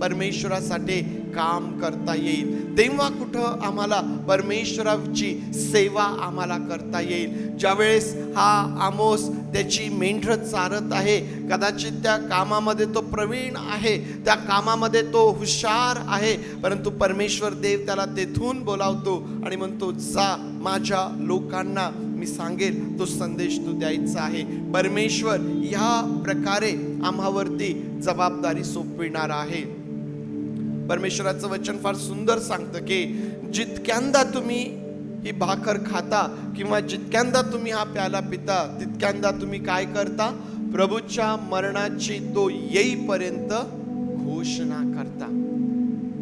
परमेश्वरासाठी काम करता येईल, तेव्हा कुठं आम्हाला परमेश्वराची सेवा आम्हाला करता येईल. ज्यावेळेस हा आमोस त्याची मेंढरं चारत आहे, कदाचित त्या कामामध्ये तो प्रवीण आहे, त्या कामामध्ये तो हुशार आहे, परंतु परमेश्वर देव त्याला तेथून बोलावतो आणि म्हणतो, जा माझ्या लोकांना मी सांगेल तो संदेश तू द्यायचा आहे. परमेश्वर ह्या प्रकारे आम्हावरती जबाबदारी सोपविणार आहे. परमेश्वराचं वचन फार सुंदर सांगतं की जितक्यांदा तुम्ही ही भाकर खाता किंवा जितक्यांदा तुम्ही हा प्याला पिता, तितक्यांदा तुम्ही काय करता? प्रभूच्या मरणाची तो येईपर्यंत घोषणा करता.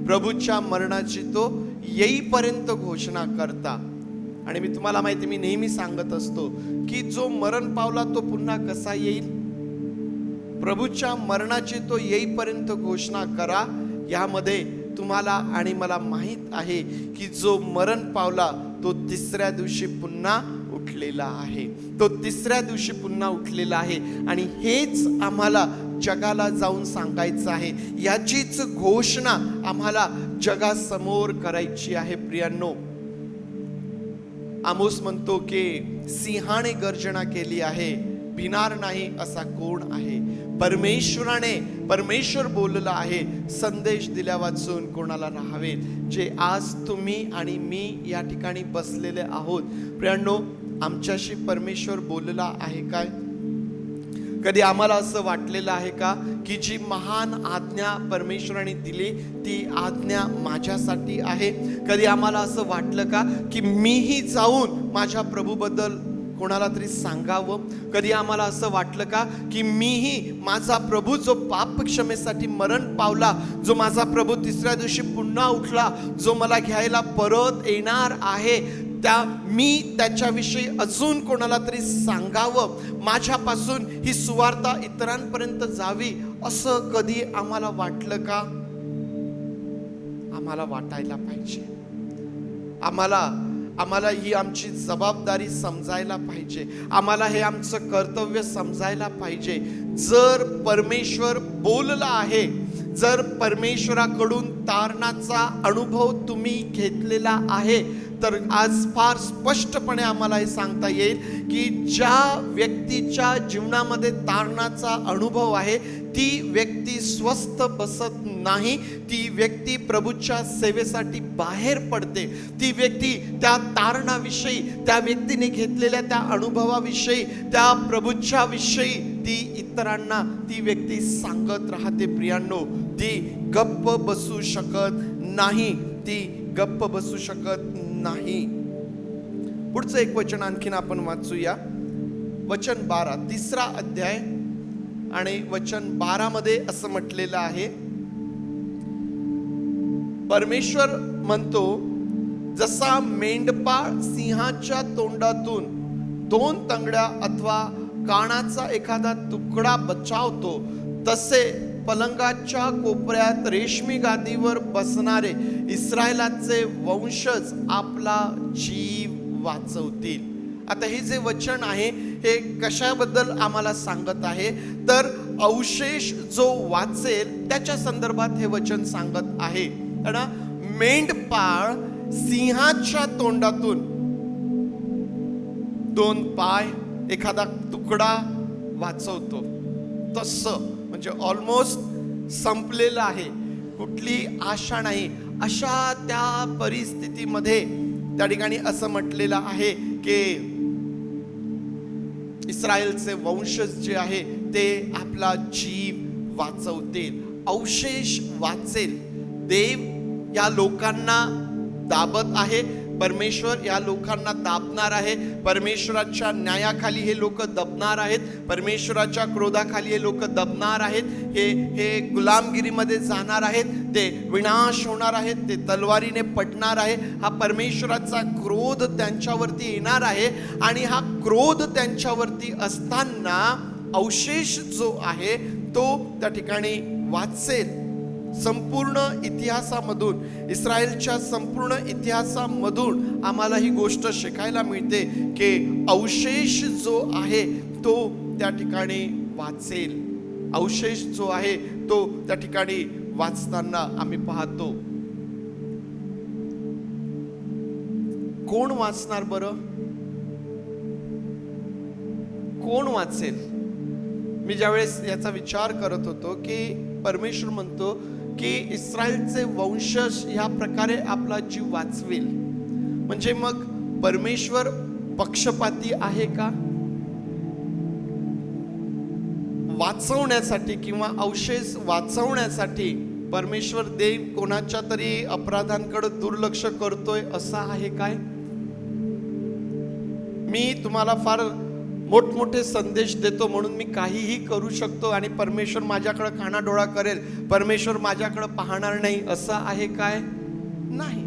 प्रभूच्या मरणाची तो येईपर्यंत घोषणा करता. आणि मी तुम्हाला माहिती, मी नेहमी सांगत असतो की जो मरण पावला तो पुन्हा कसा येईल. प्रभूच्या मरणाची तो येईपर्यंत घोषणा करा. यामध्ये तुम्हाला आणि मला माहित आहे की जो मरण पावला तो तिसऱ्या दिवशी पुन्हा उठलेला आहे. तो तिसऱ्या दिवशी पुन्हा उठलेला आहे. आणि हेच आम्हाला जगाला जाऊन सांगायचं आहे. याचीच घोषणा आम्हाला जगासमोर करायची आहे. प्रियांनो, आमोस म्हणतो की सिंहाने गर्जना केली आहे, भिणार नाही असा कोण आहे. परमेश्वर बोलला आहे, संदेश दिल्या वाचून कोणाला राहावे. जे आज तुम्ही आणि मी या ठिकाणी बसलेले आहोत, प्रियांनो, आमच्याशी परमेश्वर बोलला आहे काय? कधी आम्हाला असं वाटलेलं आहे का की जी महान आज्ञा परमेश्वराने दिली ती आज्ञा माझ्यासाठी आहे? कधी आम्हाला असं वाटलं का की मीही जाऊन माझ्या प्रभूबद्दल कोणाला तरी सांगावं? कधी आम्हाला असं वाटलं का की मीही माझा प्रभू जो पाप क्षमेसाठी मरण पावला, जो माझा प्रभू तिसऱ्या दिवशी पुन्हा उठला, जो मला घ्यायला परत येणार आहे, मी त्याच्याविषयी अजून कोणाला तरी सांगावं, माझ्यापासून ही सुवार्ता इतरांपर्यंत जावी, असं कधी आम्हाला वाटलं का? आम्हाला वाटायला पाहिजे. आम्हाला ही आमची जबाबदारी समजायला पाहिजे. आम्हाला हे आमचं कर्तव्य समजायला पाहिजे. जर परमेश्वर बोलला आहे, जर परमेश्वराकडून तारणाचा अनुभव तुम्ही घेतलेला आहे, तर आज फार स्पष्टपणे आम्हाला हे सांगता येईल की ज्या व्यक्तीच्या जीवनामध्ये तारणाचा अनुभव आहे ती व्यक्ती स्वस्थ बसत नाही. ती व्यक्ती प्रभूच्या सेवेसाठी बाहेर पडते. ती व्यक्ती त्या तारणाविषयी, त्या व्यक्तीने घेतलेल्या त्या अनुभवाविषयी, त्या प्रभूच्या विषयी ती इतरांना ती व्यक्ती सांगत राहते. प्रियांनो, ती गप्प बसू शकत नाही. ती गप्प बसू शकत नाही. पुढचं एक वचन आणखीन आपण वाचूया. वचन 12, 3रा अध्याय आणि वचन 12 मध्ये असं म्हटलेलं आहे, परमेश्वर म्हणतो, जसा मेंढपाळ सिंहाच्या तोंडातून 2 तंगड्या अथवा कानाचा एखादा तुकडा बचावतो, तसे पलंगाच्या कोपऱ्यात रेशमी गादीवर बसणारे इस्रायलाचे वंशज आपला जीव वाचवतील. आता हे जे वचन आहे हे कशाबद्दल आम्हाला सांगत आहे? तर अवशेष जो वाचेल त्याच्या संदर्भात हे वचन सांगत आहे. मेंढपाळ सिंहाच्या तोंडातून 2 पाय, एखादा तुकडा वाचवतो. तसं म्हणजे ऑलमोस्ट संपलेलं आहे, कुठली आशा नाही, अशा त्या परिस्थितीमध्ये त्या ठिकाणी असं म्हटलेलं आहे की इस्रायलचे वंशज जे आहे ते आपला जीव वाचवतील. अवशेष वाचेल. देव या लोकांना दाबत आहे. परमेश्वर या लोकांना दाबणार आहे. परमेश्वराच्या न्यायाखाली हे लोक दबणार आहेत. परमेश्वराच्या क्रोधाखाली हे लोक दबणार आहेत. हे गुलामगिरीमध्ये जाणार आहेत. ते विनाश होणार आहेत. ते तलवारीने पडणार आहे. हा परमेश्वराचा क्रोध त्यांच्यावरती येणार आहे. आणि हा क्रोध त्यांच्यावरती असताना अवशेष जो आहे तो त्या ठिकाणी वाचेल. संपूर्ण इतिहासामधून, इस्रायलच्या संपूर्ण इतिहासामधून आम्हाला ही गोष्ट शिकायला मिळते की अवशेष जो आहे तो त्या ठिकाणी वाचेल. अवशेष जो आहे तो त्या ठिकाणी वाचताना आम्ही पाहतो. कोण वाचणार बरं? कोण वाचेल? मी ज्यावेळेस याचा विचार करत होतो की परमेश्वर म्हणतो की इस्रायलचे वंशज ह्या प्रकारे आपला जीव वाचवेल, म्हणजे मग परमेश्वर पक्षपाती आहे का? वाचवण्यासाठी किंवा अवशेष वाचवण्यासाठी परमेश्वर देव कोणाच्या तरी अपराधांकडे दुर्लक्ष करतोय असं आहे काय? मी तुम्हाला फार मोठमोठे संदेश देतो म्हणून मी काहीही करू शकतो आणि परमेश्वर माझ्याकडे कानाडोळा करेल, परमेश्वर माझ्याकडे पाहणार नाही असं आहे काय? नाही.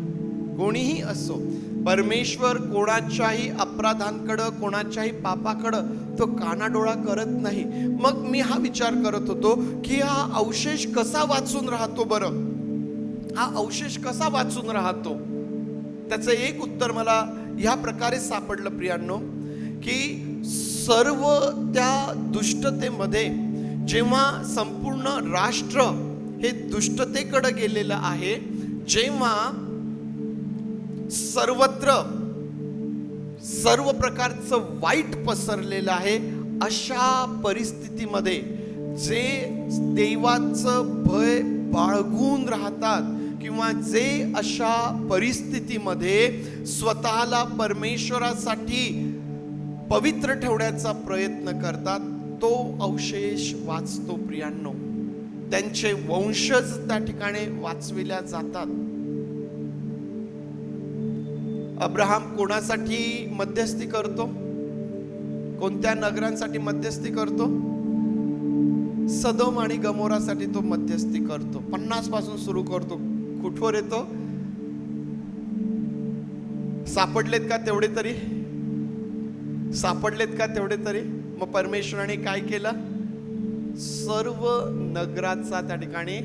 कोणीही असो, परमेश्वर कोणाच्याही अपराधांकडं, कोणाच्याही पापाकडं तो कानाडोळा करत नाही. मग मी हा विचार करत होतो की हा अवशेष कसा वाचून राहतो बरं? हा अवशेष कसा वाचून राहतो? त्याचं एक उत्तर मला ह्या प्रकारे सापडलं प्रियांनो, की सर्व त्या दुष्टतेमध्ये जेव्हा संपूर्ण राष्ट्र हे दुष्टतेकडे गेलेलं आहे, जेव्हा सर्वत्र सर्व प्रकारचं वाईट पसरलेलं आहे, अशा परिस्थितीमध्ये जे देवाचं भय बाळगून राहतात किंवा जे अशा परिस्थितीमध्ये स्वतःला परमेश्वरासाठी पवित्र ठेवण्याचा प्रयत्न करतात, तो अवशेष वाचतो प्रियांनो. त्यांचे वंशज त्या ठिकाणी वाचविल्या जातात. अब्राहम कोणासाठी मध्यस्थी करतो? कोणत्या नगरांसाठी मध्यस्थी करतो? सदोम आणि गमोरासाठी तो मध्यस्थी करतो. 50 पासून सुरू करतो. कुठवर येतो? सापडलेत का तेवढे तरी? सापडलेत का तेवढे तरी? मग परमेश्वराने काय केलं? सर्व नगराचा त्या ठिकाणी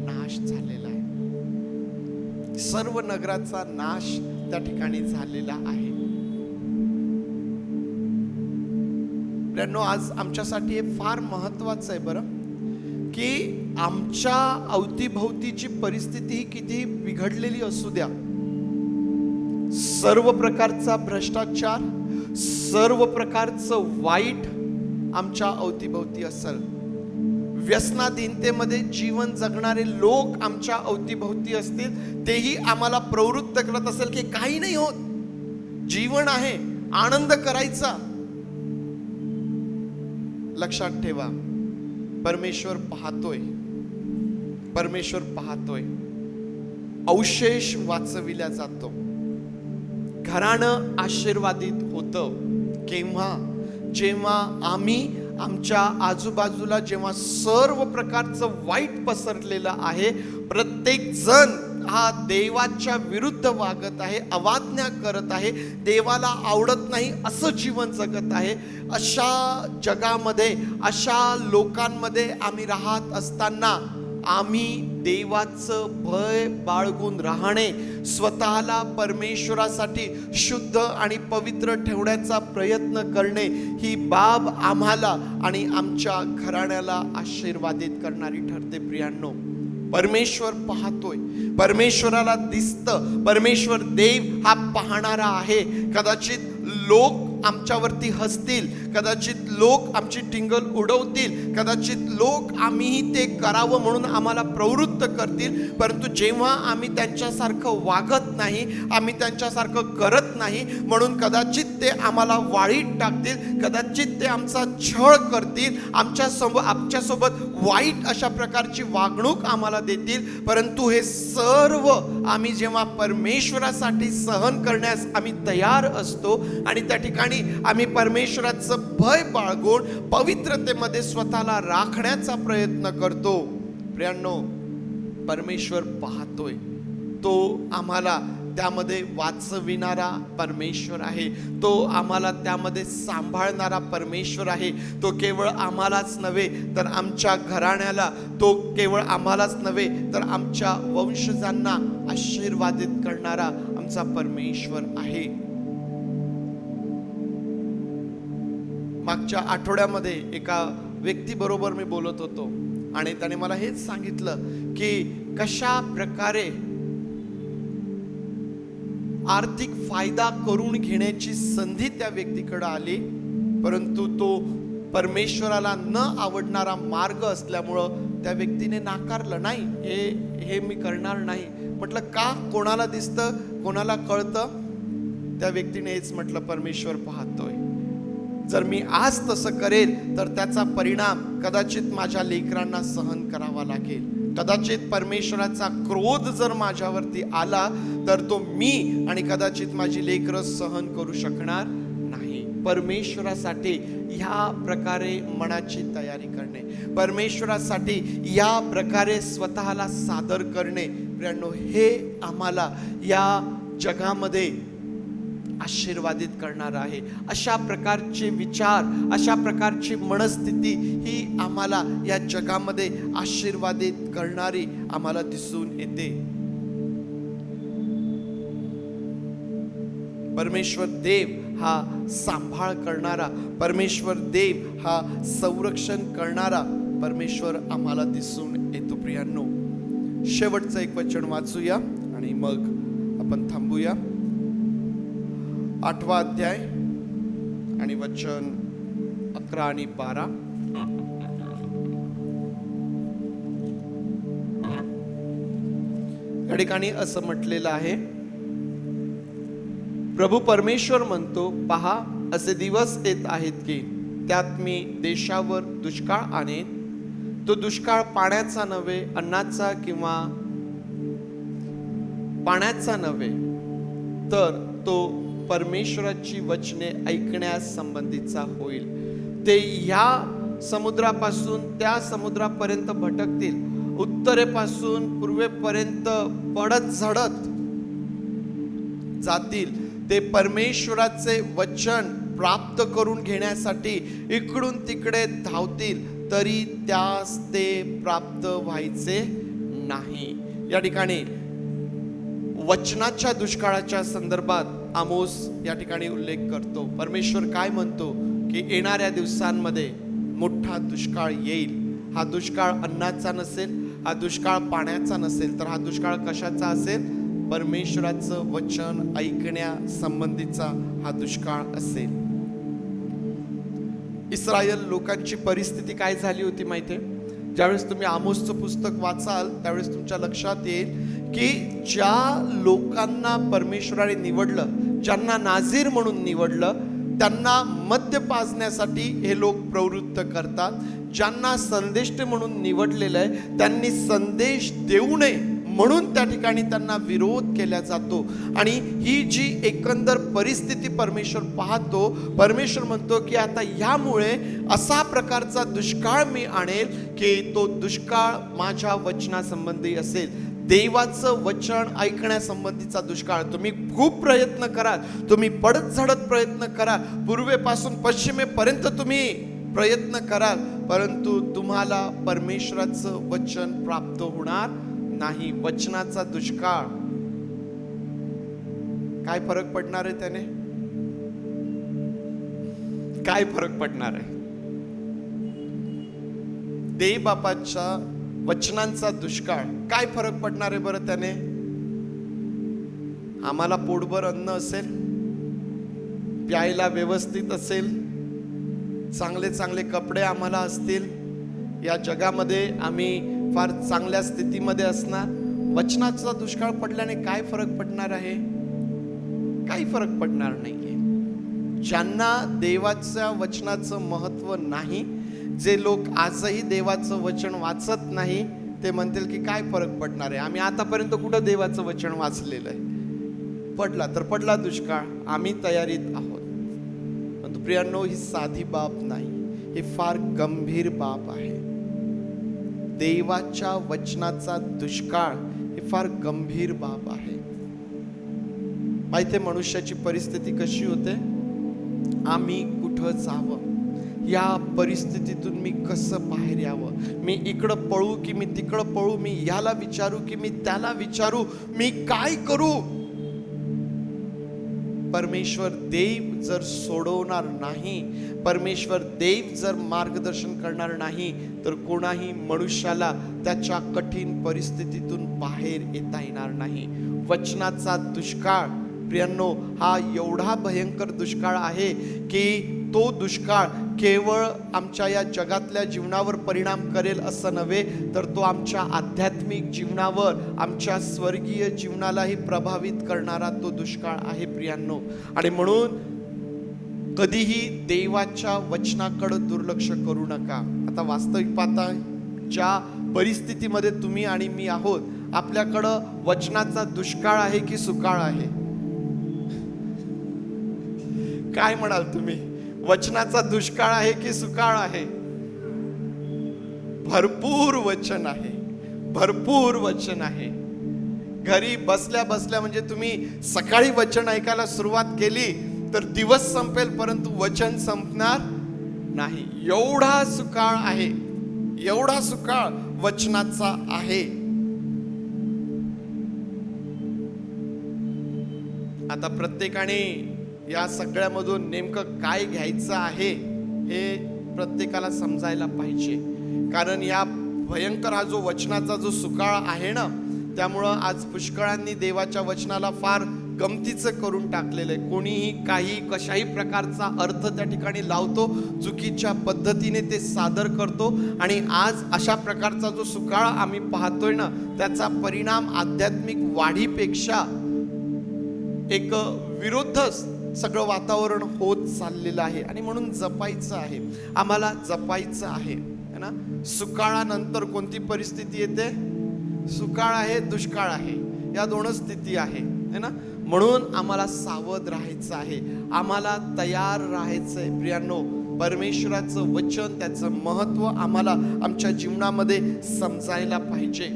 नाश झालेला आहे. सर्व नगराचा नाश त्या ठिकाणी झालेला आहे. आज आमच्यासाठी हे फार महत्वाचं आहे बरं, की आमच्या अवतीभोवतीची परिस्थिती ही किती बिघडलेली असू द्या, सर्व प्रकारचा भ्रष्टाचार, सर्व प्रकारचं वाईट आमच्या अवतीभोवती असेल, व्यसनाधीनतेमध्ये जीवन जगणारे लोक आमच्या अवतीभोवती असतील, तेही आम्हाला प्रवृत्त करत असेल की काही नाही होत, जीवन आहे, आनंद करायचा. लक्षात ठेवा, परमेश्वर पाहतोय. परमेश्वर पाहतोय. अवशेष वाचविल्या जातो. घराणं आशीर्वादित होतं केव्हा? जेव्हा आम्ही आमच्या आजूबाजूला जेव्हा सर्व प्रकारचं वाईट पसरलेलं आहे, प्रत्येक जण हा देवाच्या विरुद्ध वागत आहे, अवाज्ञा करत आहे, देवाला आवडत नाही असं जीवन जगत आहे, अशा जगामध्ये, अशा लोकांमध्ये आम्ही राहत असताना आम्ही देवाचं भय बाळगून राहणे, स्वतःला परमेश्वरासाठी शुद्ध आणि पवित्र ठेवण्याचा प्रयत्न करणे, ही बाब आम्हाला आणि आमच्या घराण्याला आशीर्वादित करणारी ठरते प्रियांनो. परमेश्वर पाहतोय, परमेश्वराला दिसतं, परमेश्वर देव हा पाहणारा आहे. कदाचित लोक आमच्यावरती हसतील, कदाचित लोक आमची टिंगल उडवतील, कदाचित लोक आम्ही ते करावं म्हणून आम्हाला प्रवृत्त करतील, परंतु जेव्हा आम्ही त्यांच्यासारखं वागत नाही, आम्ही त्यांच्यासारखं करत नाही, म्हणून कदाचित ते आम्हाला वाळीत टाकतील, कदाचित ते आमचा छळ करतील, आमच्यासोबत वाईट अशा प्रकारची वागणूक आम्हाला देतील, परंतु हे सर्व आम्ही जेव्हा परमेश्वरासाठी सहन करण्यास आम्ही तयार असतो आणि त्या ठिकाणी आम्ही परमेश्वराचं भय बाळगून पवित्रतेमध्ये स्वतःला राखण्याचा प्रयत्न करतो. प्रियांनो, परमेश्वर पाहतोय. तो आम्हाला त्यामध्ये वाचविणारा परमेश्वर आहे. तो आम्हाला त्यामध्ये सांभाळणारा परमेश्वर आहे. तो केवळ आम्हालाच नव्हे तर आमच्या घराण्याला, तो केवळ आम्हालाच नव्हे तर आमच्या वंशजांना आशीर्वादित करणारा आमचा परमेश्वर आहे. मागच्या आठवड्यामध्ये एका व्यक्तीबरोबर मी बोलत होतो आणि त्याने मला हेच सांगितलं की कशा प्रकारे आर्थिक फायदा करून घेण्याची संधी त्या व्यक्तीकडे आली, परंतु तो परमेश्वराला न आवडणारा मार्ग असल्यामुळं त्या व्यक्तीने नाकारलं. नाही, हे मी करणार नाही. म्हटलं का? कोणाला दिसतं, कोणाला कळतं? त्या व्यक्तीने हेच म्हटलं, परमेश्वर पाहतोय. जर मी आज तसं करेल तर त्याचा परिणाम कदाचित माझ्या लेकरांना सहन करावा लागेल. कदाचित परमेश्वराचा क्रोध जर माझ्यावरती आला तर तो मी आणि कदाचित माझी लेकरं सहन करू शकणार नाही. परमेश्वरासाठी ह्या प्रकारे मनाची तयारी करणे, परमेश्वरासाठी या प्रकारे स्वतःला सादर करणे, प्रियांनो, हे आम्हाला या जगामध्ये आशीर्वादित करणार आहे. अशा प्रकारचे विचार, अशा प्रकारची मनस्थिती ही आम्हाला या जगामध्ये आशीर्वादित करणारी आम्हाला दिसून येते. परमेश्वर देव हा सांभाळ करणारा, परमेश्वर देव हा संरक्षण करणारा परमेश्वर आम्हाला दिसून येतो. प्रियांनो, शेवटचं एक वचन वाचूया आणि मग आपण थांबूया. 8वा अध्याय आणि वचन 11 आणि 12. या ठिकाणी असं म्हटलेलं आहे, प्रभू परमेश्वर म्हणतो, पहा, असे दिवस येत आहेत की त्यात मी देशावर दुष्काळ आणेन. तो दुष्काळ पाण्याचा नव्हे, अन्नाचा किंवा पाण्याचा नव्हे, तर तो परमेश्वराची वचने ऐकण्यास संबंधीचा होईल. ते ह्या समुद्रापासून त्या समुद्रापर्यंत भटकतील, उत्तरेपासून पूर्वेपर्यंत पडत झडत जातील. ते परमेश्वराचे वचन प्राप्त करून घेण्यासाठी इकडून तिकडे धावतील, तरी त्यास ते प्राप्त व्हायचे नाही. या ठिकाणी वचनाच्या दुष्काळाच्या संदर्भात आमोस या ठिकाणी उल्लेख करतो. परमेश्वर काय म्हणतो की येणाऱ्या दिवसांमध्ये मोठा दुष्काळ येईल. हा दुष्काळ अन्नाचा नसेल, हा दुष्काळ पाण्याचा नसेल, तर हा दुष्काळ कशाचा असेल? परमेश्वराचं वचन ऐकण्या संबंधीचा हा दुष्काळ असेल. इस्रायल लोकांची परिस्थिती काय झाली होती माहिती आहे? ज्यावेळेस तुम्ही आमोसचं पुस्तक वाचाल त्यावेळेस तुमच्या लक्षात येईल की ज्या लोकांना परमेश्वराने निवडलं, ज्यांना नाझीर म्हणून निवडलं, त्यांना मद्य पाजण्यासाठी हे लोक प्रवृत्त करतात. ज्यांना संदेष्ट म्हणून निवडलेलं आहे त्यांनी संदेश देऊ नये म्हणून त्या ठिकाणी त्यांना विरोध केला जातो. आणि ही जी एकंदर परिस्थिती परमेश्वर पाहतो, परमेश्वर म्हणतो की आता यामुळे असा प्रकारचा दुष्काळ मी आणेल की तो दुष्काळ माझ्या वचनासंबंधी असेल. देवाचं वचन ऐकण्यासंबंधीचा दुष्काळ. तुम्ही खूप प्रयत्न कराल, तुम्ही पडत झडत प्रयत्न कराल, पूर्वेपासून पश्चिमेपर्यंत तुम्ही प्रयत्न कराल, परंतु तुम्हाला परमेश्वराचं वचन प्राप्त होणार नाही. वचनाचा दुष्काळ. काय फरक पडणार आहे त्याने? काय फरक पडणार आहे? देव बापाच्या वचनांचा दुष्काळ. काय फरक पडणार आहे बरं त्याने? आम्हाला पोटभर अन्न असेल, प्यायला व्यवस्थित असेल, चांगले चांगले कपडे आम्हाला असतील, या जगामध्ये आम्ही फार चांगल्या स्थितीमध्ये असणार. वचनाचा दुष्काळ पडल्याने काय फरक पडणार आहे? काही फरक पडणार नाहीये. ज्यांना देवाच्या वचनाचं महत्व नाही, जे लोक आजही देवाचं वचन वाचत नाही, ते म्हणतील की काय फरक पडणार आहे? आम्ही आतापर्यंत कुठं देवाचं वचन वाचलेलं आहे? पडला तर पडला दुष्काळ, आम्ही तयारीत आहोत. परंतु प्रियांनो, ही साधी बाब नाही, ही फार गंभीर बाब आहे. देवाच्या वचनाचा दुष्काळ ही फार गंभीर बाब आहे. माहिती आहे मनुष्याची परिस्थिती कशी होते? आम्ही कुठं जावं, या परिस्थितीतून मी कसं बाहेर यावं, मी इकडं पळू की मी तिकडं पळू, मी याला विचारू की मी त्याला विचारू, मी काय करू? परमेश्वर देव जर सोडवणार नाही, परमेश्वर देव जर मार्गदर्शन करणार नाही, तर कोणाही मनुष्याला त्याच्या कठीण परिस्थितीतून बाहेर येता येणार नाही. वचनाचा दुष्काळ प्रियांनो हा एवढा भयंकर दुष्काळ आहे की तो दुष्काळ केवळ आमच्या या जगातल्या जीवनावर परिणाम करेल असं नव्हे, तर तो आमच्या आध्यात्मिक जीवनावर, आमच्या स्वर्गीय जीवनालाही प्रभावित करणारा तो दुष्काळ आहे प्रियांनो. आणि म्हणून कधीही देवाच्या वचनाकडे दुर्लक्ष करू नका. आता वास्तविक पाहता ज्या परिस्थितीमध्ये तुम्ही आणि मी आहोत, आपल्याकडं वचनाचा दुष्काळ आहे की सुकाळ आहे? काय म्हणाल तुम्ही? वचनाचा दुष्काळ आहे की सुकाळ आहे? भरपूर वचन आहे, भरपूर वचन आहे. घरी बसल्या बसल्या म्हणजे तुम्ही सकाळी वचन ऐकायला सुरुवात केली तर दिवस संपेल, परंतु वचन संपणार नाही. एवढा सुकाळ आहे, एवढा सुकाळ वचनाचा आहे. आता प्रत्येकाने या सगळ्यामधून नेमकं काय घ्यायचं आहे हे प्रत्येकाला समजायला पाहिजे. कारण या भयंकर हा जो वचनाचा जो सुकाळ आहे ना, त्यामुळं आज पुष्कळांनी देवाच्या वचनाला फार गमतीचं करून टाकलेलं आहे. कोणीही काही कशाही प्रकारचा अर्थ त्या ठिकाणी लावतो, चुकीच्या पद्धतीने ते सादर करतो. आणि आज अशा प्रकारचा जो सुकाळ आम्ही पाहतोय ना, त्याचा परिणाम आध्यात्मिक वाढीपेक्षा एक विरुद्ध सगळं वातावरण होत चाललेलं आहे. आणि म्हणून जपायचं आहे, आम्हाला जपायचं आहे ना. सुकाळानंतर कोणती परिस्थिती येते? सुकाळ आहे, दुष्काळ आहे, या दोनच स्थिती आहे ना. म्हणून आम्हाला सावध राहायचं आहे, आम्हाला तयार राहायचंय. प्रियांनो, परमेश्वराचं वचन, त्याचं महत्व आम्हाला आमच्या जीवनामध्ये समजायला पाहिजे.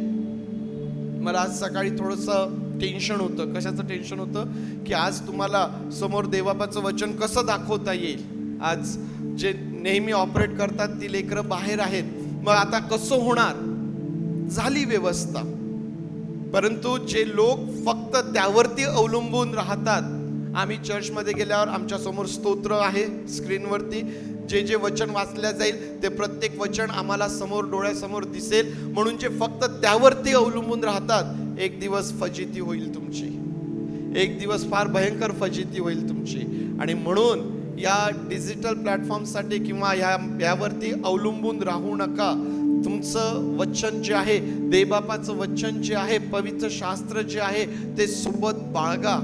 मला आज सकाळी थोडंसं टेन्शन होतं. कशाचं टेन्शन होतं? की आज तुम्हाला समोर देवाचं वचन कसं दाखवता येईल. आज जे नेहमी ऑपरेट करतात ती लेकरं बाहेर आहेत, मग आता कसं होणार? झाली व्यवस्था. परंतु जे लोक फक्त त्यावरती अवलंबून राहतात, आम्ही चर्चमध्ये गेल्यावर आमच्या समोर स्तोत्र आहे स्क्रीनवरती, जे जे वचन वाचल्या जाईल ते प्रत्येक वचन आम्हाला समोर डोळ्यासमोर दिसेल. म्हणून जे फक्त त्यावरती अवलंबून राहतात, एक दिवस फजिती होईल तुमची, एक दिवस फार भयंकर फजिती होईल तुमची. आणि म्हणून या डिजिटल प्लॅटफॉर्मसाठी किंवा यावरती अवलंबून राहू नका. तुमचं वचन जे आहे, देवबापाचं वचन जे आहे, पवित्र शास्त्र जे आहे, ते सोबत बाळगा.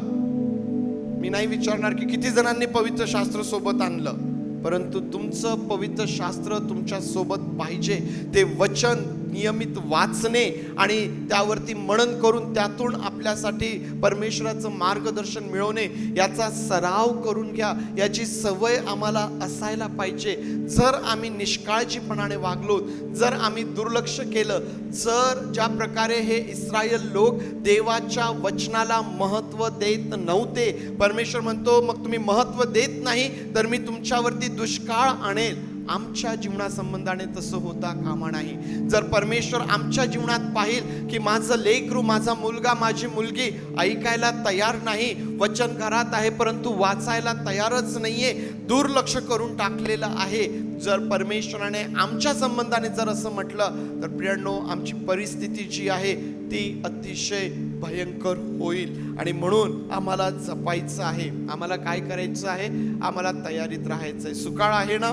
मी नाही विचारणार की किती जणांनी पवित्र शास्त्र सोबत आणलं, परंतु तुमचं पवित्र शास्त्र तुमच्या सोबत पाहिजे. ते वचन नियमित वाचणे आणि त्यावरती मनन करून त्यातून आपल्यासाठी परमेश्वराचं मार्गदर्शन मिळवणे, याचा सराव करून घ्या. याची सवय आम्हाला असायला पाहिजे. जर आम्ही निष्काळजीपणाने वागलो, जर आम्ही दुर्लक्ष केलं, जर ज्या प्रकारे हे इस्रायल लोक देवाच्या वचनाला महत्त्व देत नव्हते, परमेश्वर म्हणतो मग तुम्ही महत्त्व देत नाही तर मी तुमच्यावरती दुष्काळ आणेल. आमच्या जीवनासंबंधाने तसं होता कामा नाही. जर परमेश्वर आमच्या जीवनात पाहिल की माझं लेकरू, माझा मुलगा, माझी मुलगी ऐकायला तयार नाही, वचन घरात आहे परंतु वाचायला तयारच नाहीये, दुर्लक्ष करून टाकलेलं आहे, जर परमेश्वराने आमच्या संबंधाने जर असं म्हटलं तर प्रियांनो, आमची परिस्थिती जी आहे ती अतिशय भयंकर होईल. आणि म्हणून आम्हाला जपायचं आहे. आम्हाला काय करायचं आहे? आम्हाला तयारीत राहायचं आहे. सुकाळ आहे ना,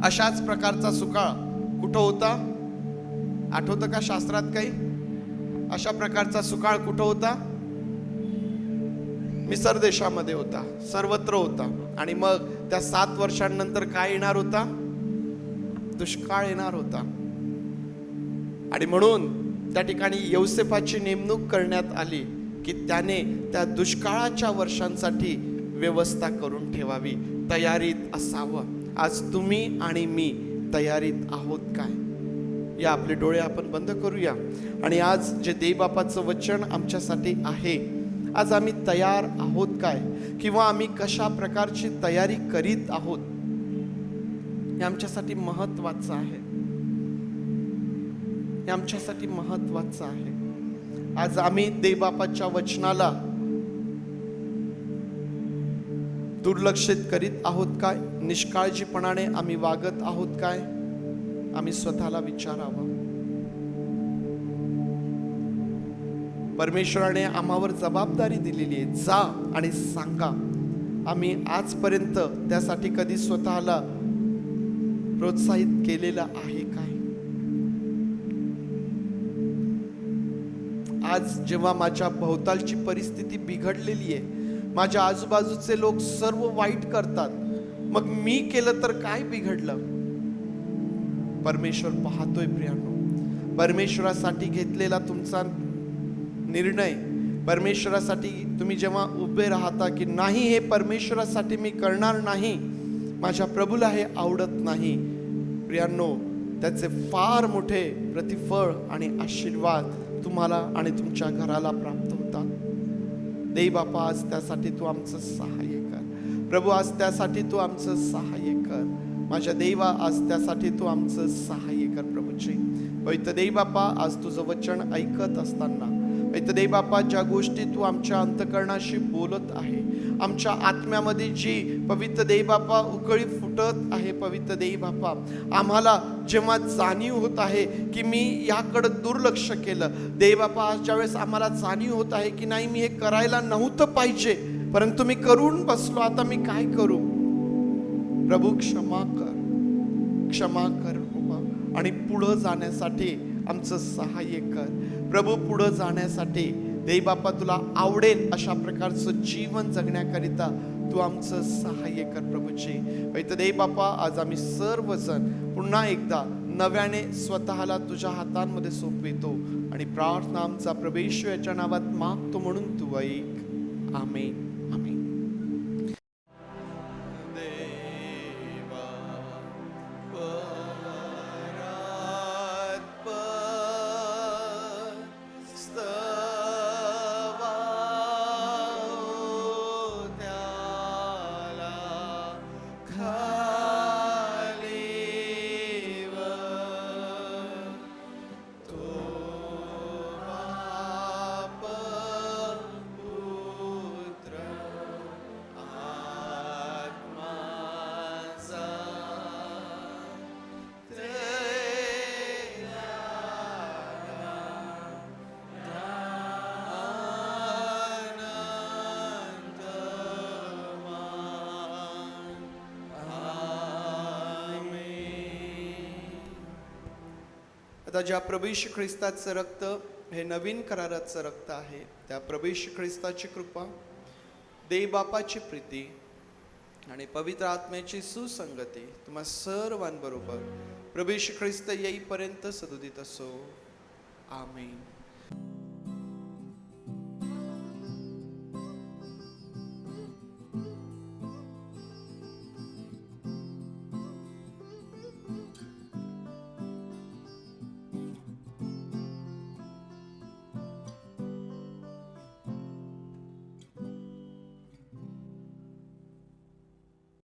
अशाच प्रकारचा सुकाळ कुठं होता? आठवतं का शास्त्रात काही? अशा प्रकारचा सुकाळ कुठं होता? मिसर देशामध्ये होता, सर्वत्र होता. आणि मग त्या 7 वर्षांनंतर काय येणार होता? दुष्काळ येणार होता. आणि म्हणून त्या ठिकाणी यौसेफाची नेमणूक करण्यात आली की त्याने त्या दुष्काळाच्या वर्षांसाठी व्यवस्था करून ठेवावी, तयारीत असावं. आज तुम्ही आणि मी तयारीत आहोत काय? या आपले डोळे आपण बंद करूया. आणि आज जे देवबापाचं वचन आमच्यासाठी आहे, आज आम्ही तयार आहोत काय? किंवा आम्ही कशा प्रकारची तयारी करीत आहोत, हे आमच्यासाठी महत्वाचं आहे. हे आमच्यासाठी महत्वाचं आहे. आज आम्ही देवबापाच्या वचनाला दुर्लक्षित करीत आहोत काय? निष्काळजीपणाने आम्ही वागत आहोत काय? आम्ही स्वतःला विचारावं. परमेश्वराने आम्हावर जबाबदारी दिलेली आहे, जा आणि सांगा. आम्ही आजपर्यंत त्यासाठी कधी स्वतःला प्रोत्साहित केलेलं आहे काय? आज जेव्हा माझ्या भोवतालची परिस्थिती बिघडलेली आहे, माझ्या आजूबाजूचे लोक सर्व वाईट करतात, मग मी केलं तर काय बिघडलं? परमेश्वर पाहतोय प्रियांनो. परमेश्वरासाठी घेतलेला तुमचा निर्णय, परमेश्वरासाठी तुम्ही जेव्हा उभे राहता की नाही, हे परमेश्वरासाठी मी करणार नाही, माझ्या प्रभूला हे आवडत नाही, प्रियांनो, त्याचे फार मोठे प्रतिफळ आणि आशीर्वाद तुम्हाला आणि तुमच्या घराला प्राप्त होतात. देव बापा, आज त्यासाठी तू आमचं सहाय्य कर. प्रभू, आज त्यासाठी तू आमचं सहाय्य कर. माझ्या देवा, आज त्यासाठी तू आमचं सहाय्य कर. प्रभूजी पवित्र देव बापा, आज तुझं वचन ऐकत असताना पवित्र देव बापा, ज्या गोष्टी तू आमच्या अंतकरणाशी बोलत आहे, आमच्या आत्म्यामध्ये जी पवित्र देव बापा उकळी फुटत आहे, पवित्र देव बापा, आम्हाला जेव्हा जाणीव होत आहे की मी याकडं दुर्लक्ष केलं, देव बापा, आज ज्यावेळेस आम्हाला जाणीव होत आहे की नाही, मी हे करायला नव्हतं पाहिजे, परंतु मी करून बसलो, आता मी काय करू. प्रभू, क्षमा कर बाबा, आणि पुढं जाण्यासाठी आमचं सहाय्य कर. प्रभू, पुढं जाण्यासाठी देव बापा तुला आवडेल अशा प्रकारचं जीवन जगण्याकरिता तू आमचं सहाय्य कर. प्रभूजी पवित्र देव बापा, आज आम्ही सर्वजण पुन्हा एकदा नव्याने स्वतःला तुझ्या हातांमध्ये सोपवितो आणि प्रार्थना आमचा प्रभू याच्या नावात मागतो, म्हणून तू ऐक. आमेन. आमेन. आता ज्या प्रभू येशू ख्रिस्ताचं रक्त हे नवीन कराराचं रक्त आहे, त्या प्रभू येशू ख्रिस्ताची कृपा, देव बापाची प्रीती आणि पवित्र आत्म्याची सुसंगती तुम्हा सर्वांबरोबर प्रभू येशू ख्रिस्त येईपर्यंत सदोदित असो. आमेन.